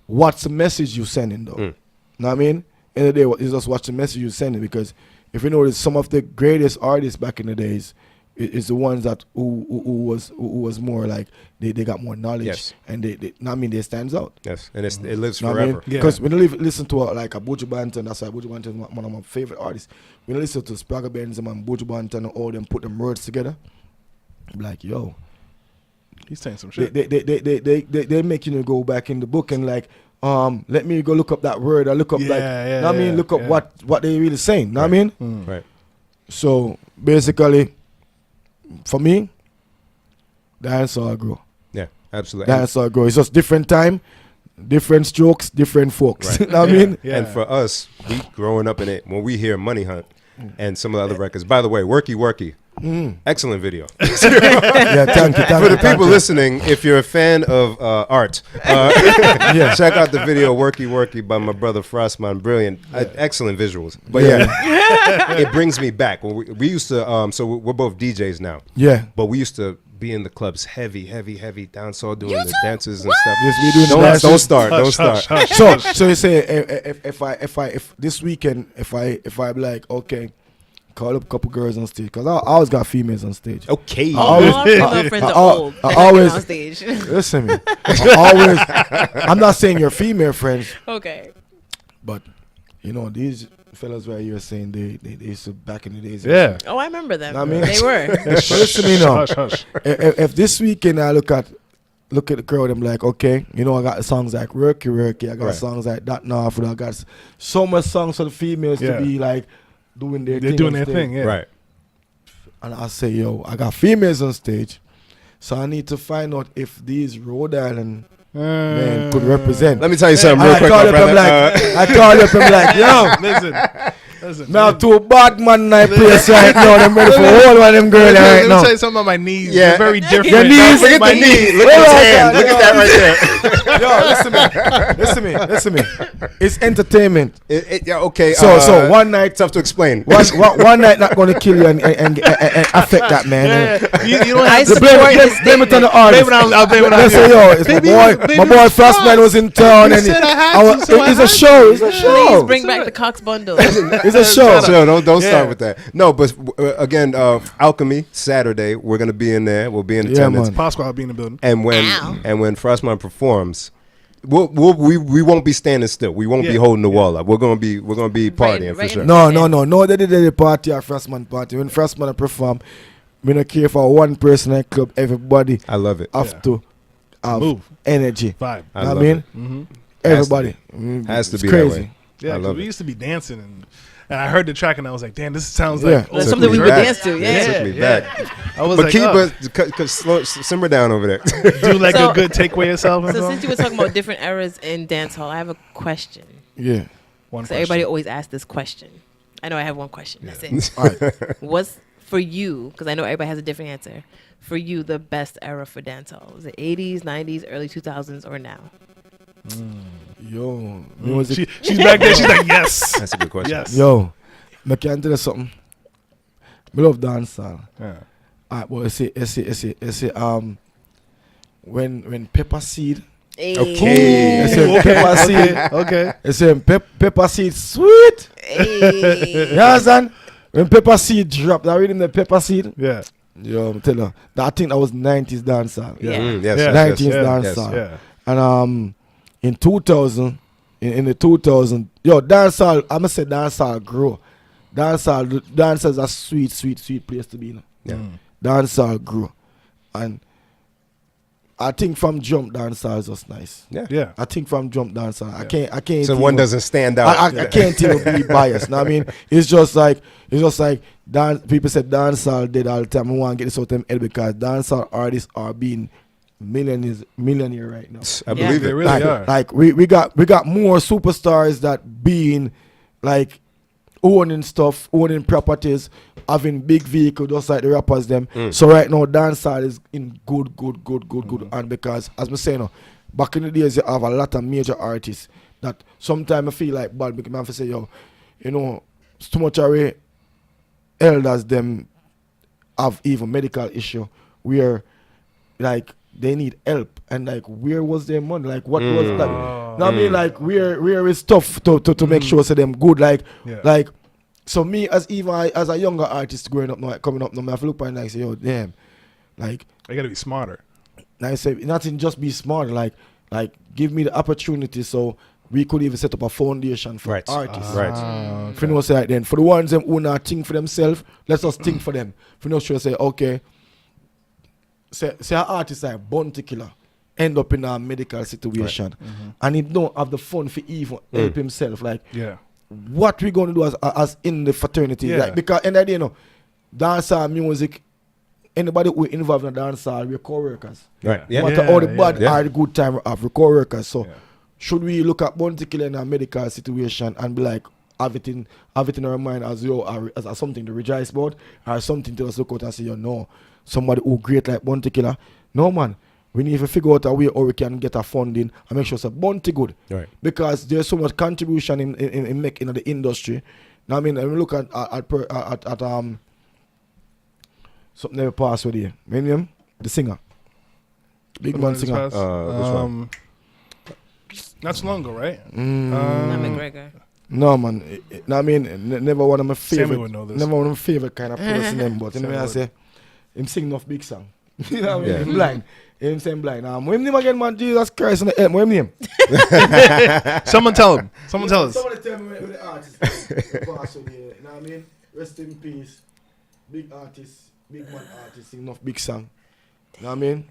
what's the message you sending though. Know what I mean? End of the day, it's just what's the message you sending, because if you notice, some of the greatest artists back in the days is the ones that who was more like they got more knowledge, and they I mean they stands out. Yes, and it lives forever. Because when you listen to like a Buju Banton, that's why Buju Banton is one of my favorite artists. When you listen to Spragga Benz and Buju Banton and all them put them words together, I'm like, yo, he's saying some shit. They make you go back in the book and like, let me go look up that word. I look up look up what they really saying. Know what I mean? Right. So basically, for me, dancehall grow. Yeah, absolutely. Dancehall grow. It's just different time, different strokes, different folks. Right. Know what I mean? Yeah. And for us, we growing up in it, when we hear Money Hunt and some of the other records. By the way, Worky, Excellent video. Yeah, thank you. For the people listening, if you're a fan of art, check out the video "Worky Worky" by my brother Frassman Brilliant. Excellent visuals. But it brings me back. When we used to, so we're both DJs now. Yeah. But we used to be in the clubs heavy dancehall, doing the dances and stuff. Yes, we doing the Don't dances. start. So you say if this weekend if I be like, okay, call up a couple girls on stage, because I always got females on stage. Okay. All female friends are old. I always on stage. listen to me. I'm not saying your female friends, Okay. but you know these fellas right here saying they used to back in the days. Yeah. Oh, I remember them. I mean- They were. So listen to me now. Hush, hush. If this weekend I look at the crowd, I'm like, okay, you know, I got songs like Worky Worky, I got Right. songs like That Now, I got so much songs for the females to Yeah. be like doing their They're thing doing on their stage. thing, yeah. Right. And I say, yo, I got females on stage, so I need to find out if these Rhode Island men could represent. Let me tell you something And real quick, my brother. I called up, I'm like, yo, Listen. now two bad man I place right now. I'm ready for all one of them girls right Let me now. tell you something about my knees. Yeah. They're very different. Your knees? Look at My the knee. knees. Look at his Oh, hand. God, Look at that right there. Yo, listen to me. It's entertainment. Yeah, okay. So one night, tough to explain. one night not going to kill you and affect that man. Yeah. You don't I have to support Blame it on the artist. I'll blame it on Let's you. say, yo, it's Baby, my boy Frassman was in town, You and said I had to, so I it's a had show. It's a Please show. bring back the Cox bundle. It's a show. So don't Yeah. start with that. No, but again, Alchemy Saturday, we're gonna be in there. We'll be in attendance. man. Pasquale will be in the building. And when Frostman performs, we won't be standing still. We won't be Yeah. holding the wall up. We're gonna be partying for right. sure. No. They did the party at Frassman party. When Frassman perform, we don't care for one person at club. Everybody I love it. have to have Move. energy. Vibe. I I love mean, it. Mm-hmm. everybody Has to it's be crazy. that way. Yeah, I 'cause love we it. used to be dancing, and I heard the track, and I was like, damn, this sounds Yeah. like That's old something school we would rap. dance to. It Yeah. took me back. I was But like, keep oh, simmer down over there. do like So- a good takeaway yourself. and So so since you were talking about different eras in dancehall, I have a question. Yeah. One So everybody question. always asks this question. I know I have one question. That's it. All right. What's for you? Because I know everybody has a different answer. For you, the best era for dancehall? Is it 80s, 90s, early 2000s, or now? Yo, music. She's back there. She's like, yes. That's a good question. Yes. Yo, I can tell you something. I love dancehall. Yeah. Alright, but you see, when pepper seed, Okay. you see pepper seed, Okay. you see pepper seed sweet. Hey. You understand? When pepper seed drop, that rhythm the pepper seed. Yeah. Yo, I'm telling you, I think that was 90s dancehall. Yeah. Yes, Yeah. 90s yeah, dancehall. Yeah. And in 2000, in the 2000, yo, dancehall, I'm gonna say dancehall grew. Dancehall is a sweet place to be in. Yeah. Dancehall grew. And I think from jump dancehall is just nice. Yeah. Yeah. I think from jump dancehall, I can't. So even- one doesn't stand out. I can't even be biased. Know what I mean, it's just like people say dancehall dead all the time. I want to get this out of them head because dancehall artists are being millionaire right now. I believe They it. really are. Like we got more superstars that being like owning stuff, owning properties, having big vehicles just like the rappers them. So right now dancehall is in good. And because as me say back in the days you have a lot of major artists that sometimes I feel like bad because man for say yo, you know, it's too much away elders them have even medical issue where like they need help and like where was their money, like what was like I mean like where is stuff to make sure so them good like Yeah. like so me as a younger artist growing up now, like, coming up now I have to look and like say yo damn like I gotta be smarter. I say nothing just be smart like give me the opportunity so we could even set up a foundation for Right. artists. Right. If you know say like then for the ones them who not think for themselves, let's just think for them. If you know sure say okay, say an artist like Bounty Killer end up in a medical situation and he don't have the fund for even help himself. Like Yeah. what we gonna do as in the fraternity? Yeah. Like because end of the day, you know, dancehall music, anybody who involved in dancehall, we're co-workers. Right. No Yeah. matter how the bad yeah. or the good time we have, we're co-workers. So Yeah. should we look at Bounty Killer in a medical situation and be like, have it in our mind as as something to rejoice about, or something to just look out and say, no, somebody who great like Bounty Killer. No man, we need to figure out a way how we can get a funding and make sure it's a Bounty good. Right. Because there's so much contribution in making the industry. Now I mean, when we look at something never passed with you. Name the singer. Big man singer. Which one? Not so long ago, right? Not McGregor. No man, I mean, never one of my Sammy favorite. would know this. Never one of my favorite kind of person. Them, but anyway, I say, him sing enough big song. You know what I mean? Him blind. Him saying blind. What name again, man? Jesus Christ on the help. What name? Someone tell him. Someone tell us. Somebody tell me where the artist is. You know what I mean? Rest in peace. Big artist, big man artist, sing enough big song. You know what I mean?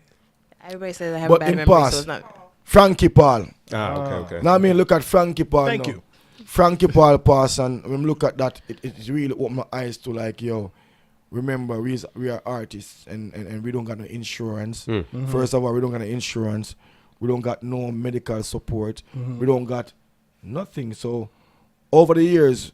Everybody says I have But a bad in memory, past, so it's not. Frankie Paul. Okay. Now I mean, look at Frankie Paul. Thank now. you. Frankie Paul pass, and when we look at that, it really opened my eyes to like, yo, remember we are artists and we don't got no insurance. First of all, we don't got no insurance. We don't got no medical support. We don't got nothing. So over the years,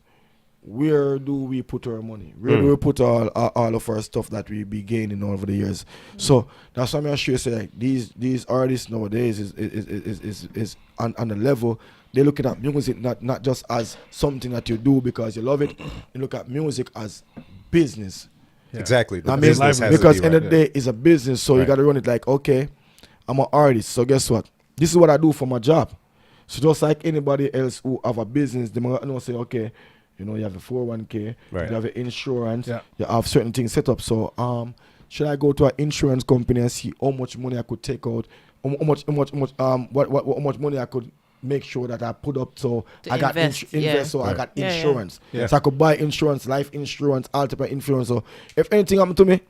where do we put our money? Where do we put all of our stuff that we be gaining over the years? So that's why I'm sure say like these artists nowadays is on the level. They're looking at music not just as something that you do because you love it. You look at music as business. Yeah. Exactly. The I mean, business has to because be end of the right. day, it's a business, so you Right. got to run it like, okay, I'm an artist, so guess what? This is what I do for my job. So just like anybody else who have a business, they might say, okay, you know, you have a 401k, Right. you have an insurance, Yeah. you have certain things set up. So should I go to an insurance company and see how much money I could take out, how much money I could make sure that I put up so To I got invest, invest, so I Right. got Yeah, yeah. insurance. Yeah. So I could buy insurance, life insurance, ultimate insurance. So if anything happened to me,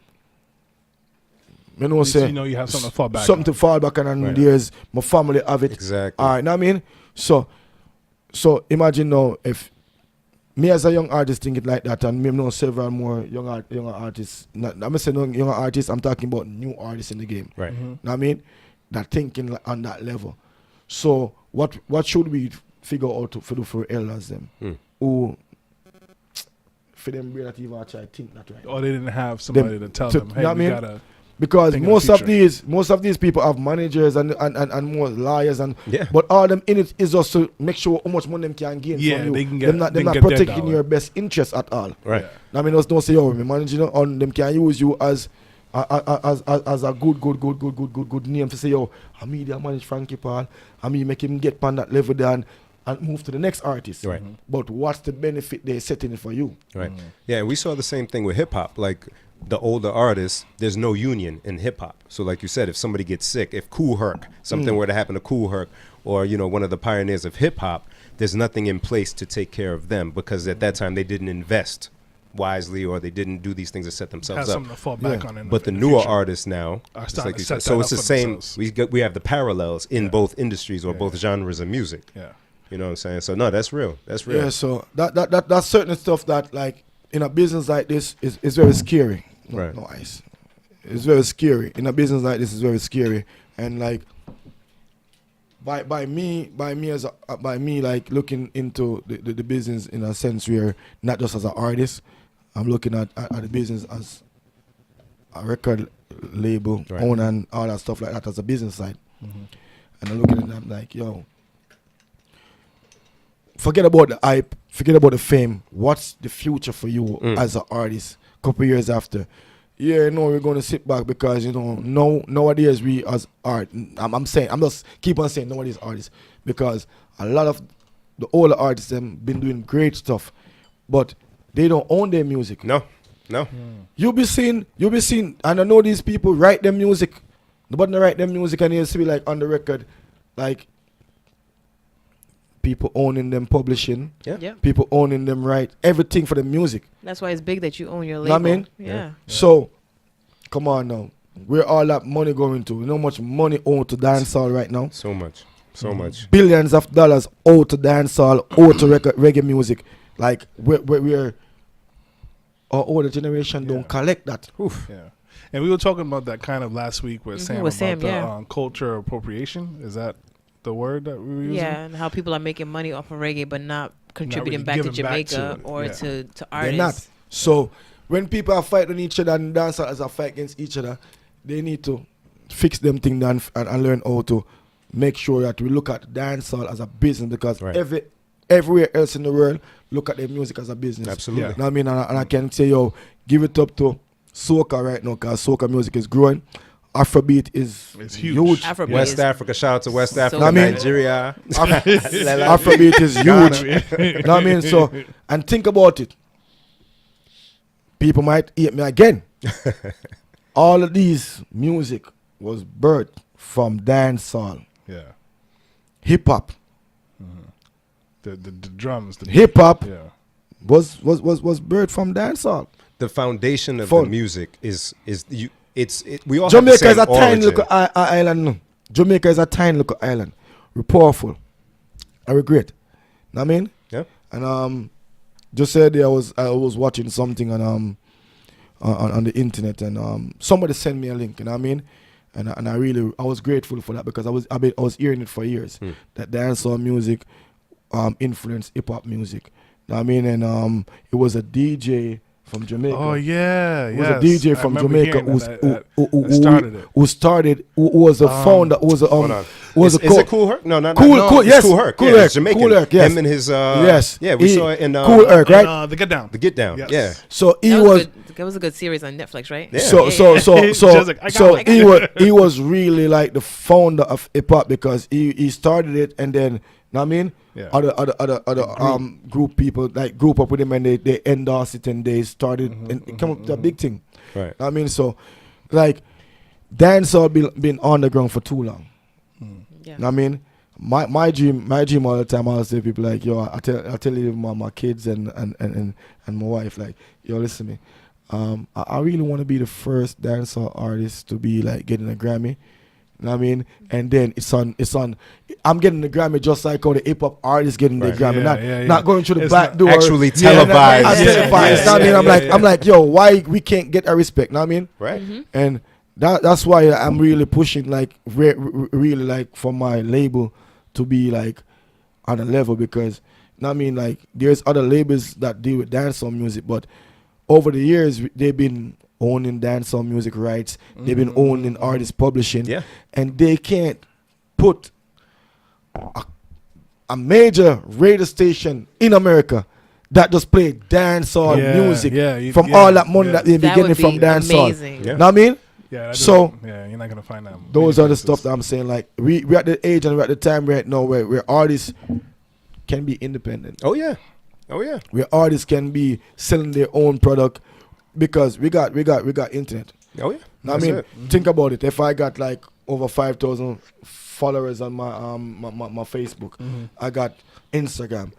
you know, At least say you know you have something to fall back something on. to fall back on, and Right. there's my family have it. Exactly. All right, know what I mean? So imagine now if me as a young artist think it like that, and me know several more younger artists. I'm not saying younger artists. I'm talking about new artists in the game. Right. Know what I mean? That thinking on that level. So what should we figure out to do for elders them who for them really not even try to think that right? Or they didn't have somebody to tell them, you hey, know what I we mean? gotta. Because Think of the most of these people have managers and more lawyers and Yeah. but all them in it is just to make sure how much money them can gain Yeah, from you. they can get- them not, they them can not get their protecting dollar. your best interest at all. Right. Yeah. I mean, just don't say, oh, me managing on them can use you as a good name to say, yo, I media manage Frankie Paul, I mean make him get on that level then and move to the next artist. Right. But what's the benefit they're setting it for you? Right. Yeah, and we saw the same thing with hip hop. Like the older artists, there's no union in hip hop. So like you said, if somebody gets sick, if Kool Herc, something were to happen to Kool Herc, or you know, one of the pioneers of hip hop, there's nothing in place to take care of them because at that time they didn't invest wisely or they didn't do these things to set Have themselves up. something to fall back Yeah. on. But the in newer future. artists now, Are just starting like to you set said, so that it's the up for same. themselves. We have the parallels in both industries or both genres of music. Yeah. You know what I'm saying? So no, that's real. That's real. Yeah, so that's certain stuff that like in a business like this is very scary. Right. No ice. It's very scary. In a business like this, it's very scary. And like by me like looking into the business in a sense where not just as an artist, I'm looking at the business as a record label Right. owner and all that stuff like that as a business side. And I'm looking at it, I'm like, yo, forget about the hype, forget about the fame. What's the future for you as an artist couple years after? Yeah, no, we're going to sit back because, you know, nowadays we as art, I'm just keep on saying nowadays artists because a lot of the older artists them been doing great stuff, but they don't own their music. No. You'll be seeing, and I know these people write their music, but they write their music and you see like on the record, like people owning them publishing, Yeah. Yeah. people owning them right, everything for the music. That's why it's big that you own your Know label. what I mean? Yeah. So, come on now, where all that money going to? You know how much money owed to dancehall right now? So much. So much. Billions of dollars owed to dancehall, owed to reggae music. Like where our older generation don't collect that. Oof. Yeah. And we were talking about that kind of last week with Sam with about Sam, the yeah. Culture appropriation. Is that the word that we were using? Yeah, and how people are making money off of reggae but not contributing really back to giving back to Jamaica it. or Yeah. to They're artists. not. So when people are fighting each other and dancehall as a fight against each other, they need to fix them thing and learn how to make sure that we look at dancehall as a business, because Right. everywhere else in the world look at their music as a business. Absolutely. Yeah. You know what I mean? And I can say, yo, give it up to soca right now, because soca music is growing. Afrobeat is It's huge. huge. Afrobeat West is Africa, shout out to West so Africa, I mean- Nigeria. Afrobeat is huge. You know what I mean? So, and think about it. People might hate me again. All of these music was birthed from dancehall, Yeah. hip hop. The drums. The Hip hop Yeah. was birthed from dancehall. The foundation of Fun. the music is you. We all Jamaica have is the a same tiny origin. little island. No. Jamaica is a tiny little island. We're powerful. And we're great. Know what I mean? Yeah. And just said I was watching something on the internet, and somebody sent me a link. You know what I mean? And I was grateful for that, because I was hearing it for years. That dancehall music influenced hip hop music. You know what I mean? And it was a DJ from Jamaica. Oh yeah, It was a DJ from Jamaica who started. who was a founder, who was a Hold on. was Is it Cool Herc? No, Cool, no, Cool, it's yes, Cool Herc. Cool Yeah, Herc, it's Jamaican. Cool Herc, yes. Him and his yes. Yeah, we He- saw it in Cool Herc, right? The Get Down. The Get Down. Yes. Yeah. So he That was was a good series on Netflix, right? Yeah. so Just like, I got it. he was really like the founder of hip hop, because he started it, and then, know what I mean? Yeah. Other group people like group up with him, and they endorsed it, and they started and it came up to a big thing. Right. Know what I mean? So like dancehall been on the ground for too long. Yeah. Know what I mean? My dream all the time, I say people like, yo, I tell you my kids and my wife, like, yo, listen to me. I really want to be the first dancehall artist to be like getting a Grammy. You know what I mean? And then it's on I'm getting the Grammy just like how the hip hop artists getting the Right. Grammy. Yeah, not going through the It's back not door. actually Yeah, televised. not Yeah, televised. yeah, You know what I mean? yeah, I'm like, yo, why we can't get a respect? Know what I mean? Right. And that's why I'm really pushing, like really like for my label to be like on a level, because know what I mean, like there's other labels that deal with dancehall music, but over the years they've been owning dancehall music rights, they've been owning artist publishing, Yeah. and they can't put a major radio station in America that just play dancehall music from all that money that they've been That getting would from be dancehall. amazing. Yeah. Know what I mean? Yeah. that So- doesn't- yeah, you're not gonna find that. Those many are the places. stuff that I'm saying. Like we're at the age and we're at the time right now where artists can be independent, Oh yeah. Oh yeah. where artists can be selling their own product, because we got internet. Oh yeah. Now, I That's mean, it. think about it. If I got like over 5,000 followers on my Facebook, I got Instagram,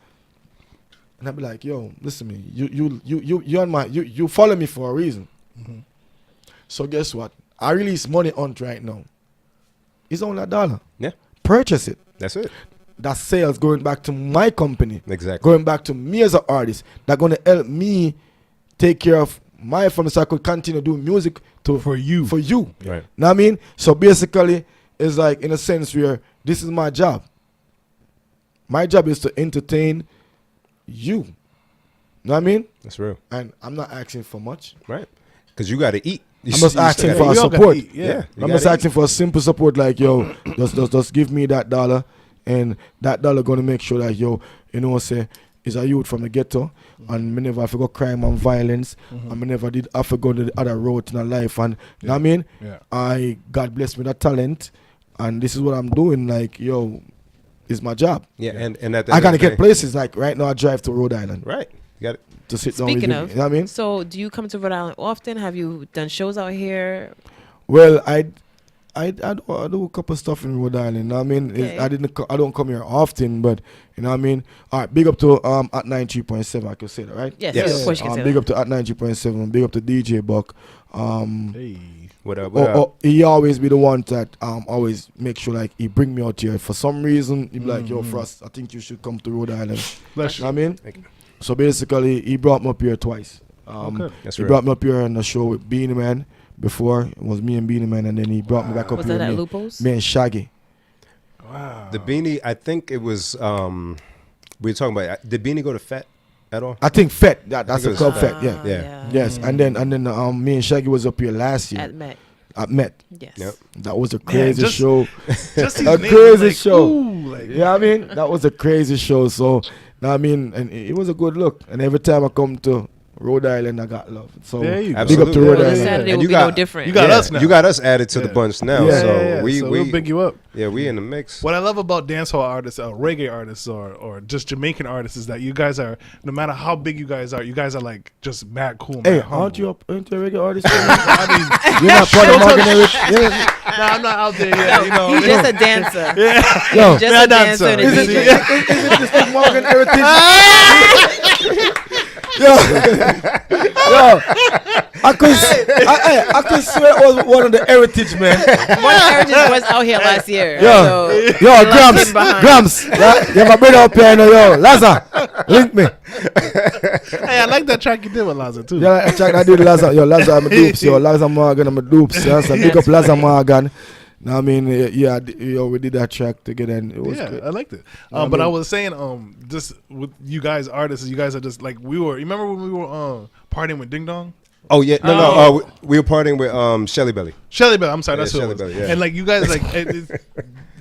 and I'd be like, yo, listen to me. You follow me for a reason. So guess what? I release money on right now. It's only $1. Yeah. Purchase it. That's it. That sales going back to my company. Exactly. Going back to me as an artist. That gonna help me take care of my family, so I could continue doing music For you. For you. Right. Know what I mean? So basically, it's like in a sense where this is my job. My job is to entertain you. Know what I mean? That's real. And I'm not asking for much. Right. Because you got to eat. I'm just asking gotta for eat. We all gotta support. eat, Yeah. I'm just asking for a simple support, like, yo, just give me that $1, and that $1 gonna make sure that, yo, you know what I'm saying, is a youth from the ghetto, and me never have to go crime and violence, and me never did have to go to the other road in my life, and you know what I mean? Yeah. God bless me that talent, and this is what I'm doing, like, yo, it's my job. Yeah. And at the I end gotta of the get day- places, like right now I drive to Rhode Island Right. You got it. to sit down with Speaking you, of, you know what I mean? so do you come to Rhode Island often? Have you done shows out here? Well, I do a couple stuff in Rhode Island. You know what I mean? Okay. I don't come here often, but you know what I mean. All right, big up to at 93.7. I could say that, right? Yes, Yes. of course you can say Big that. up to at 90.7. Big up to DJ Buck. Hey. What up? What up? He always be the one that always make sure like he bring me out here. For some reason, he be like, yo, Frost, I think you should come to Rhode Island. Bless You know what I mean? Thank you. So basically, he brought me up here twice. Okay. That's He real. brought me up here on the show with Beanie Man. Before it was me and Beanie Man, and then he brought me back up Was here. that at me, Lupo's? me and Shaggy. Wow. The Beanie, I think it was we were talking about. Did Beanie go to Fat at all? I think Fett. That's it the was club Fett. Fett. Yeah. Yeah. Yes, and then me and Shaggy was up here last year At Met. at Met. Yes. Yep. That was a crazy just- show. Just A these names, crazy like, show. ooh, like, Yeah, I mean, that was a crazy show. So, I mean, and it was a good look. And every time I come to Rhode Island, I got love. So, There you go. big up to Absolutely. Rhode Well, this Island. Saturday And will you be got- no different. you got us now. You got us added to the Yeah. bunch now. Yeah, So so we'll we'll big you up. we in the mix. What I love about dancehall artists, reggae artists, or just Jamaican artists is that you guys are, no matter how big you guys are like just mad cool. Hey, mad humble. aren't you up into a reggae artist? I mean, You're not part of Morgan Heritage? nah, I'm not out there yet. You know, He's just a dancer. Yo, Just Mad a dancer. dancer. and a Is it- DJ. is it this thing Morgan Heritage? Yo, I could swear it was one of the Heritage, man. One Heritage was out here last year. Yo, So yo, left Grams, him behind. Grams. Yeah, you have a brother up here, you know, yo, Laza, link me. hey, I like that track you did with Laza too. Yeah, I check I did Laza, yo, Laza, I'm a dupes, yo, Laza Morgan, I'm a dupes, yeah, so big up Laza Morgan. Now, I mean, yeah, yo, we did that track together, and it was Yeah, good. I liked it. I But I mean- was saying, just with you guys artists, you guys are just like we were. You remember when we were partying with Ding Dong? Oh yeah, no. We were partying with Shelly Belly. Shelly Bell. I'm sorry, Yeah, that's who it Shelly was. Belly, yeah. And like you guys, like it's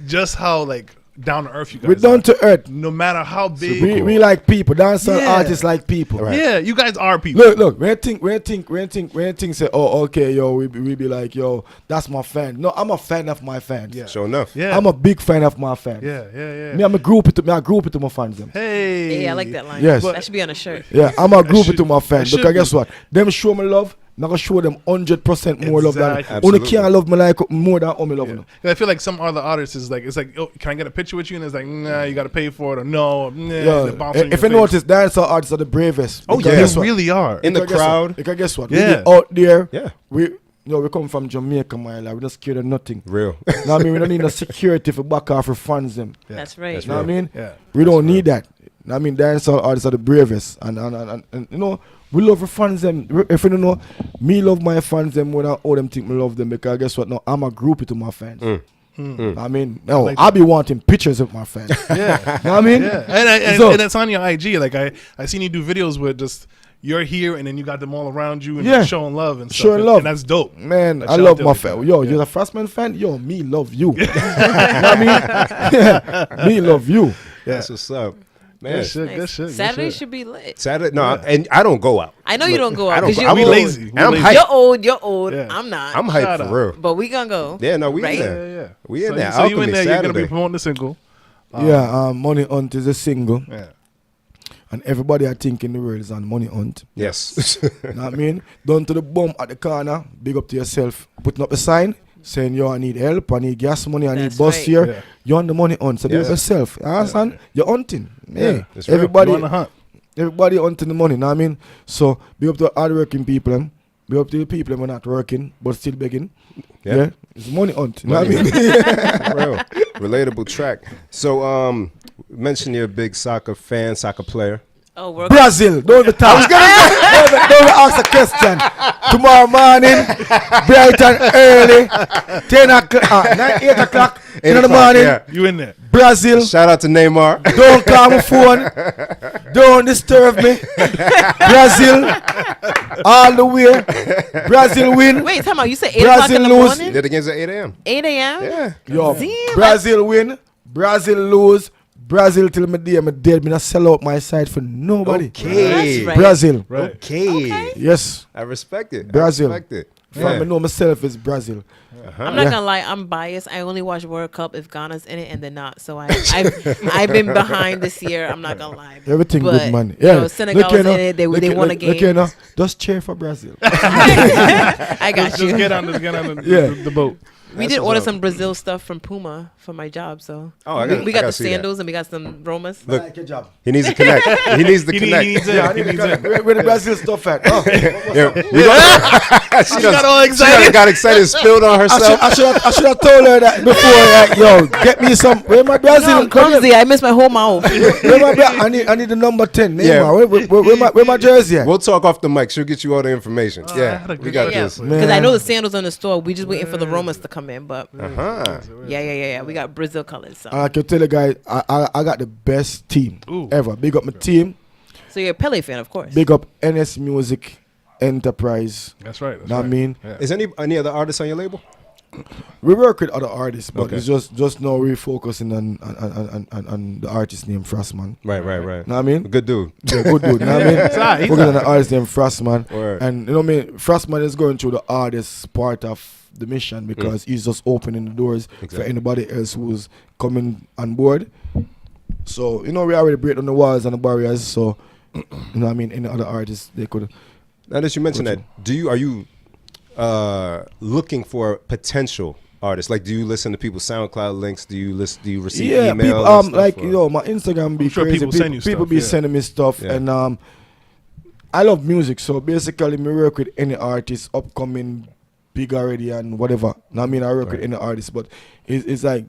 just how like down to earth you guys. We're down are. to earth. No matter how big. We like people. Dancehall Yeah. artists like people. Right. Yeah, you guys are people. Look, when I think say, oh, okay, yo, we be like, yo, that's my fan. No, I'm a fan of my fans. Yeah. Sure enough. Yeah. I'm a big fan of my fans. Yeah. Me, I group it to my fans. Them. Hey. Yeah, I like that line. Yes. That should be on a shirt. Yeah, I'm a group it should- to my fans. should Because be. guess what? Them show me love. I'm gonna show them 100% more love than Exactly. only Absolutely. can't love me like more than me love Yeah. them. 'Cause I feel like some other artists is like, it's like, oh, can I get a picture with you? And it's like, nah, you got to pay for it, or no, nah, Yeah. they bounce on If your you face. notice, dancehall artists are the bravest. Oh Because yeah, guess they what? really are. In the Because guess what? crowd. Because guess what? Yeah. We be out there. Yeah. We come from Jamaica, my lad. We not scared of nothing. Real. Now, I mean, we don't need no security for back off for funds them. Yeah. That's right. That's You know what I mean? Yeah. We don't need that. I mean, dancehall artists are the bravest, and you know, we love our fans them. If you don't know, me love my fans them more than all them think me love them, because guess what? No, I'm a groupie to my fans. I mean, no, like I'll be wanting pictures of my fans. Yeah. You know what I mean? Yeah, and So- and it's on your IG. Like I seen you do videos with just you're here, and then you got them all around you and Yeah. showing love and stuff. Showing and, love. and that's dope. Man, Like, I shout love out to my everybody. fan. Yo, Yeah. you're a Frassman fan? Yo, me love you. You know what I mean? Me love you. That's what's up. Man. Good shit. Nice. Good shit. good Saturday shit. should be lit. Saturday, no, and I don't go out. I know you don't go I out don't because go- you're I'm We old. lazy. And I'm lazy. hyped. You're old. Yeah. I'm not. I'm hyped Shout for out. real. But we gonna go. Yeah, no, we Right? in Yeah, there. yeah. We in so, there. So you in Alchemy there? You're gonna be Saturday. promoting the single. Yeah, Money Hunt is a single, Yeah. and everybody I think in the world is on Money Hunt. Yes. You know what I mean? Down to the bum at the corner, big up to yourself, putting up a sign saying, yo, I need help, I need gas money, I need That's bus right. here. Yeah. You're on the Money Hunt, so big up Yeah. yourself. You understand? You're hunting. Hey, it's real. everybody, You on the hunt. everybody hunting the money, you know what I mean? So big up to the hardworking people, big up to the people who are not working, but still begging. Yeah. Yeah, it's Money Hunt. You know what I Money mean? Real. Relatable track. So, mention you're a big soccer fan, soccer player. Oh, we're Brazil, don't be talk. Don't be ask a question. Tomorrow morning, bright and early, 10 o'clock, 8 o'clock in the morning, Yeah. You in there? Brazil. Shout out to Neymar. Don't call my phone. Don't disturb me. Brazil, all the way. Brazil win. Wait, time out. You said 8 o'clock in the Brazil lose. morning? Did against at 8 a.m. 8 a.m.? Yeah. Yo, Damn, Brazil win. Brazil lose. Brazil till my day, I'm dead. Me not sell out my side for nobody. Okay. That's right. Brazil. Right. Okay. Yes. I respect it. Brazil. I respect it. From Yeah. me know myself is Brazil. I'm not Yeah. gonna lie, I'm biased. I only watch World Cup if Ghana's in it and they're not. So I've been behind this year. I'm not gonna lie. Everything But, good, man. you Yeah. know, Senegal's Look, you know, in it. They look, won a look, game. you know, just cheer for Brazil. I got Just you. get on the Yeah. the boat. We did order some Brazil stuff from Puma for my job. So Oh, I we gotta got the see that. sandals and we got some Romas. Look. Like your job. He needs to connect. He needs to He connect. needs it. Yeah, I He need to needs connect. it. Where the Brazil stuff at? Oh, Yeah, we got, she got all She excited. got excited, spilled on herself. I should have told her that before. Like, yo, get me some. Where my Brazil? No, I'm clumsy. I missed my whole mouth. Where my I need the number 10. Neymar. Yeah. Where my jersey at? We'll talk off the mic. She'll get you all the information. I yeah, had a we good got idea. this. Man. Because I know the sandals on the store. We just waiting for the Romas to come come in, but Uh-huh. yeah. We got Brazil colors. So, I can tell you guys, I got the best team ever. Big up my team. so you're a Pele fan, of course. Big up NS Music Enterprise. That's right. That's Know what I mean? Yeah. Is any other artists on your label? We work with other artists, but Okay. it's just now we're focusing on the artist named Frassman. Right. Know what I mean? Good dude. Yeah, good dude. Know what I mean? He's Focusing on the artist named Frassman. Word. And you know what I mean? Frassman is going through the hardest part of the mission because he's just opening the doors for Exactly. anybody else who's coming on board. So, you know, we already break down the walls and the barriers. So, you know what I mean? Any other artists, they could. Now that you mentioned that, are you looking for potential artists? Like, do you listen to people's SoundCloud links? Do you receive Yeah, email? people, and stuff, like, or- you know, my Instagram be sure crazy. people send you People stuff, be yeah. sending me stuff. Yeah. And I love music. So, basically, me work with any artist, upcoming, big already, and whatever. Know what I mean? I work with any artist. But it's like,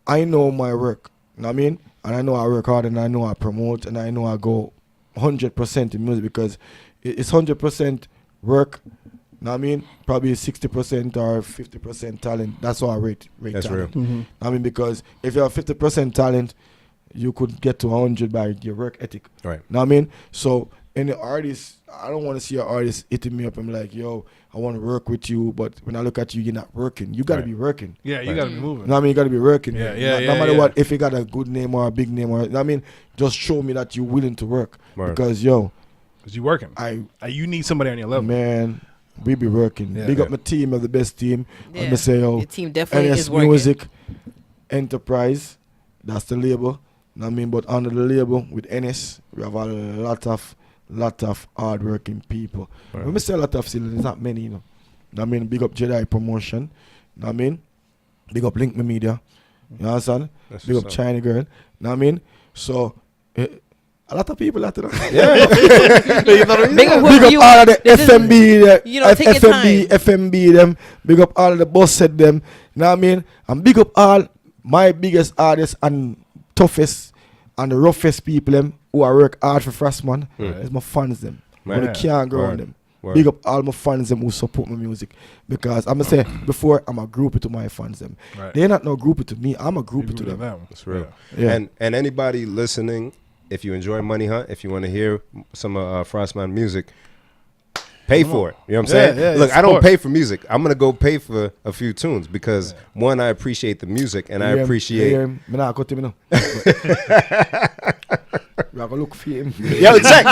I know my work. Know what I mean? And I know I work hard, and I know I promote, and I know I go 100% in music because it's 100% work. Know what I mean? Probably 60% or 50% talent. That's how I rate That's talent. real. Mm-hmm. I mean, because if you have 50% talent, you could get to 100 by your work ethic. Right. Know what I mean? So, any artist, I don't want to see an artist hitting me up and like, yo, I want to work with you, but when I look at you, you're not working. You got to Right. be working. Yeah, you Right. gotta be You moving. know what I mean? You got to be working. Yeah, man. yeah, no, yeah, no matter yeah. what, if you got a good name or a big name or, you know what I mean? Just show me that you're willing to work. Word. Because, yo, Cause you working. You need somebody on your level. man, we be working. Yeah. Big up Yeah. my team of the best team. Yeah. Let me say, yo, Your team definitely NS is working. Music Enterprise, that's the label. Know what I mean? But under the label with NS, we have a lot of hard-working people. Right. When we say a lot of, there's not many, you know. Know what I mean? Big up Jedi Promotion. Know what I mean? Big up Link Me Media. You understand? That's Big up what's up. China Girl. Know what I mean? So, a lot of people out there. Big up Big up whoever all of the this is- FMB, you know, take your FMB them. Big up all of the boss set them. Know what I mean? And big up all my biggest artists and toughest and the roughest people them who I work hard for Frassman. It's my fans them. Right. When I can't go on Word. them. Word. Big up all my fans them who support my music. Because I'm going to say, before I'm a groupie to my fans them. Right. They're not no groupie to me. I'm a You groupie to do them. That's real. Yeah. And anybody listening, if you enjoy Money Hunt, if you want to hear some Frostman music, pay for it. You know what I'm Yeah, saying? yeah, Look, I don't support. pay for music. I'm gonna go pay for a few tunes because one, I appreciate the music, and I appreciate. Me not cut him, you know. We are going to look for him. Yo, check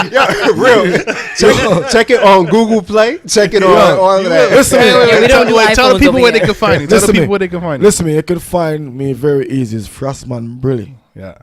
it on Google Play. Check it on all of that. Listen, Yeah, we don't do Tell the iPhones people over where they here. can find you. Tell the Listen people me. where they can find you. Listen, me, you can find me very easy. It's Frassman Brilliant. Yeah.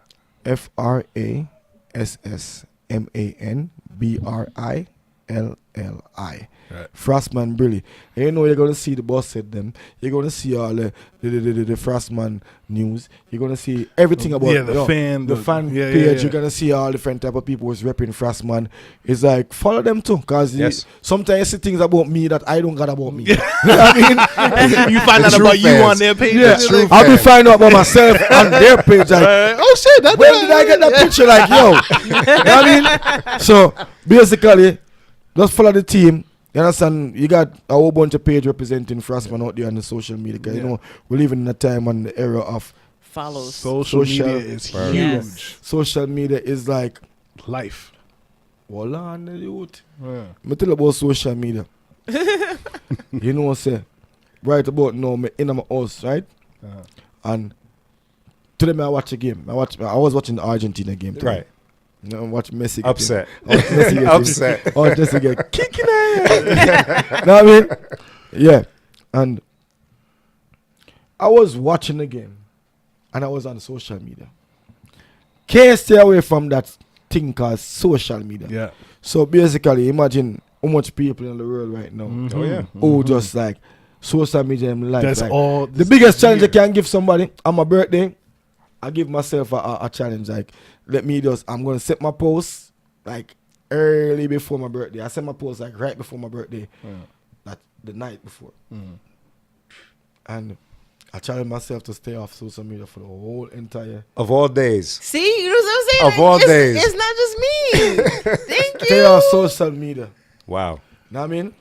FRASSMANBRILLI. Right. Frassman Brilliant. And you know you're gonna see the boss set them. You're gonna see all the Frassman news. You're gonna see everything about Yeah, the fan- the the- fan yeah, page. yeah, yeah. You're gonna see all different type of people who's repping Frassman. It's like follow them too, cause Yes. sometimes you see things about me that I don't got about me. You know what I mean? You find out True about you fans. on their page. Yeah, and you're like, I'll be finding out about myself on their page. Like, oh shit! That's when did I get that picture? Like, yo, you know what I mean? So basically, just follow the team. You understand? You got a whole bunch of page representing Frassman out there on the social media. 'Cause, you know, we're living in a time and the era of Follows. Social Social- media is huge. Yes. social media is like, Life. hold on, the youth. Yeah. Me tell you about social media. You know what I'm saying? Right about now, me in my house, right? Uh-huh. And today I watch a game. I was watching the Argentina game. Today. Right. You know, watch Messi. get Upset. him. I watch Messi get him. Upset. Oh, just to get kicking it. Know what I mean? Yeah. And I was watching the game and I was on social media. Can't stay away from that thing called social media. Yeah. So basically, imagine how much people in the world right now Oh yeah. who just like social media in life. That's like, all. the biggest challenge I can give somebody on my birthday, I give myself a challenge. Like, I'm going to set my post like early before my birthday. I set my post like right before my birthday, like the night before. And I challenge myself to stay off social media for the whole entire. Of all days. See, you know what I'm saying? Of all days. It's not just me. Thank Stay you. off social media. Wow. Know what I mean?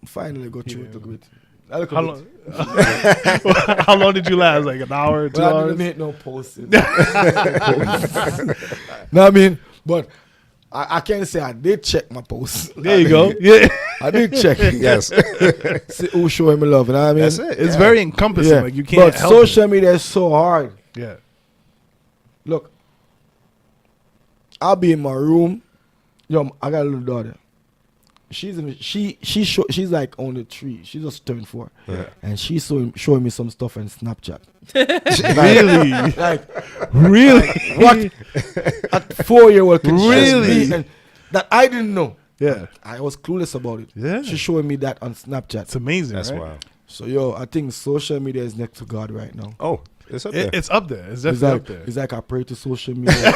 Finally got through it a bit. How long? How long did you last? Like an hour, 2 Well, I hours? didn't make no posts. No, I mean, but I can't say I did check my posts. There you go. Yeah, I did check. Yes. See who showing me love, you know what I mean? That's it. it's yeah. very encompassing. Yeah. Like you can't. But help social media is so hard. it. Yeah. Look, I'll be in my room. Yo, I got a little daughter. She's like only 3. She's just turned 4, and she's showing me some stuff on Snapchat. Really? Like Really? what? At 4-year-old can Really? me and that I didn't know. Yeah. I was clueless about it. Yeah. She's showing me that on Snapchat. It's amazing. That's right? wild. So yo, I think social media is next to God right now. Oh, it's up there. It's up there. It's It's definitely like, up there. it's like I pray to social media.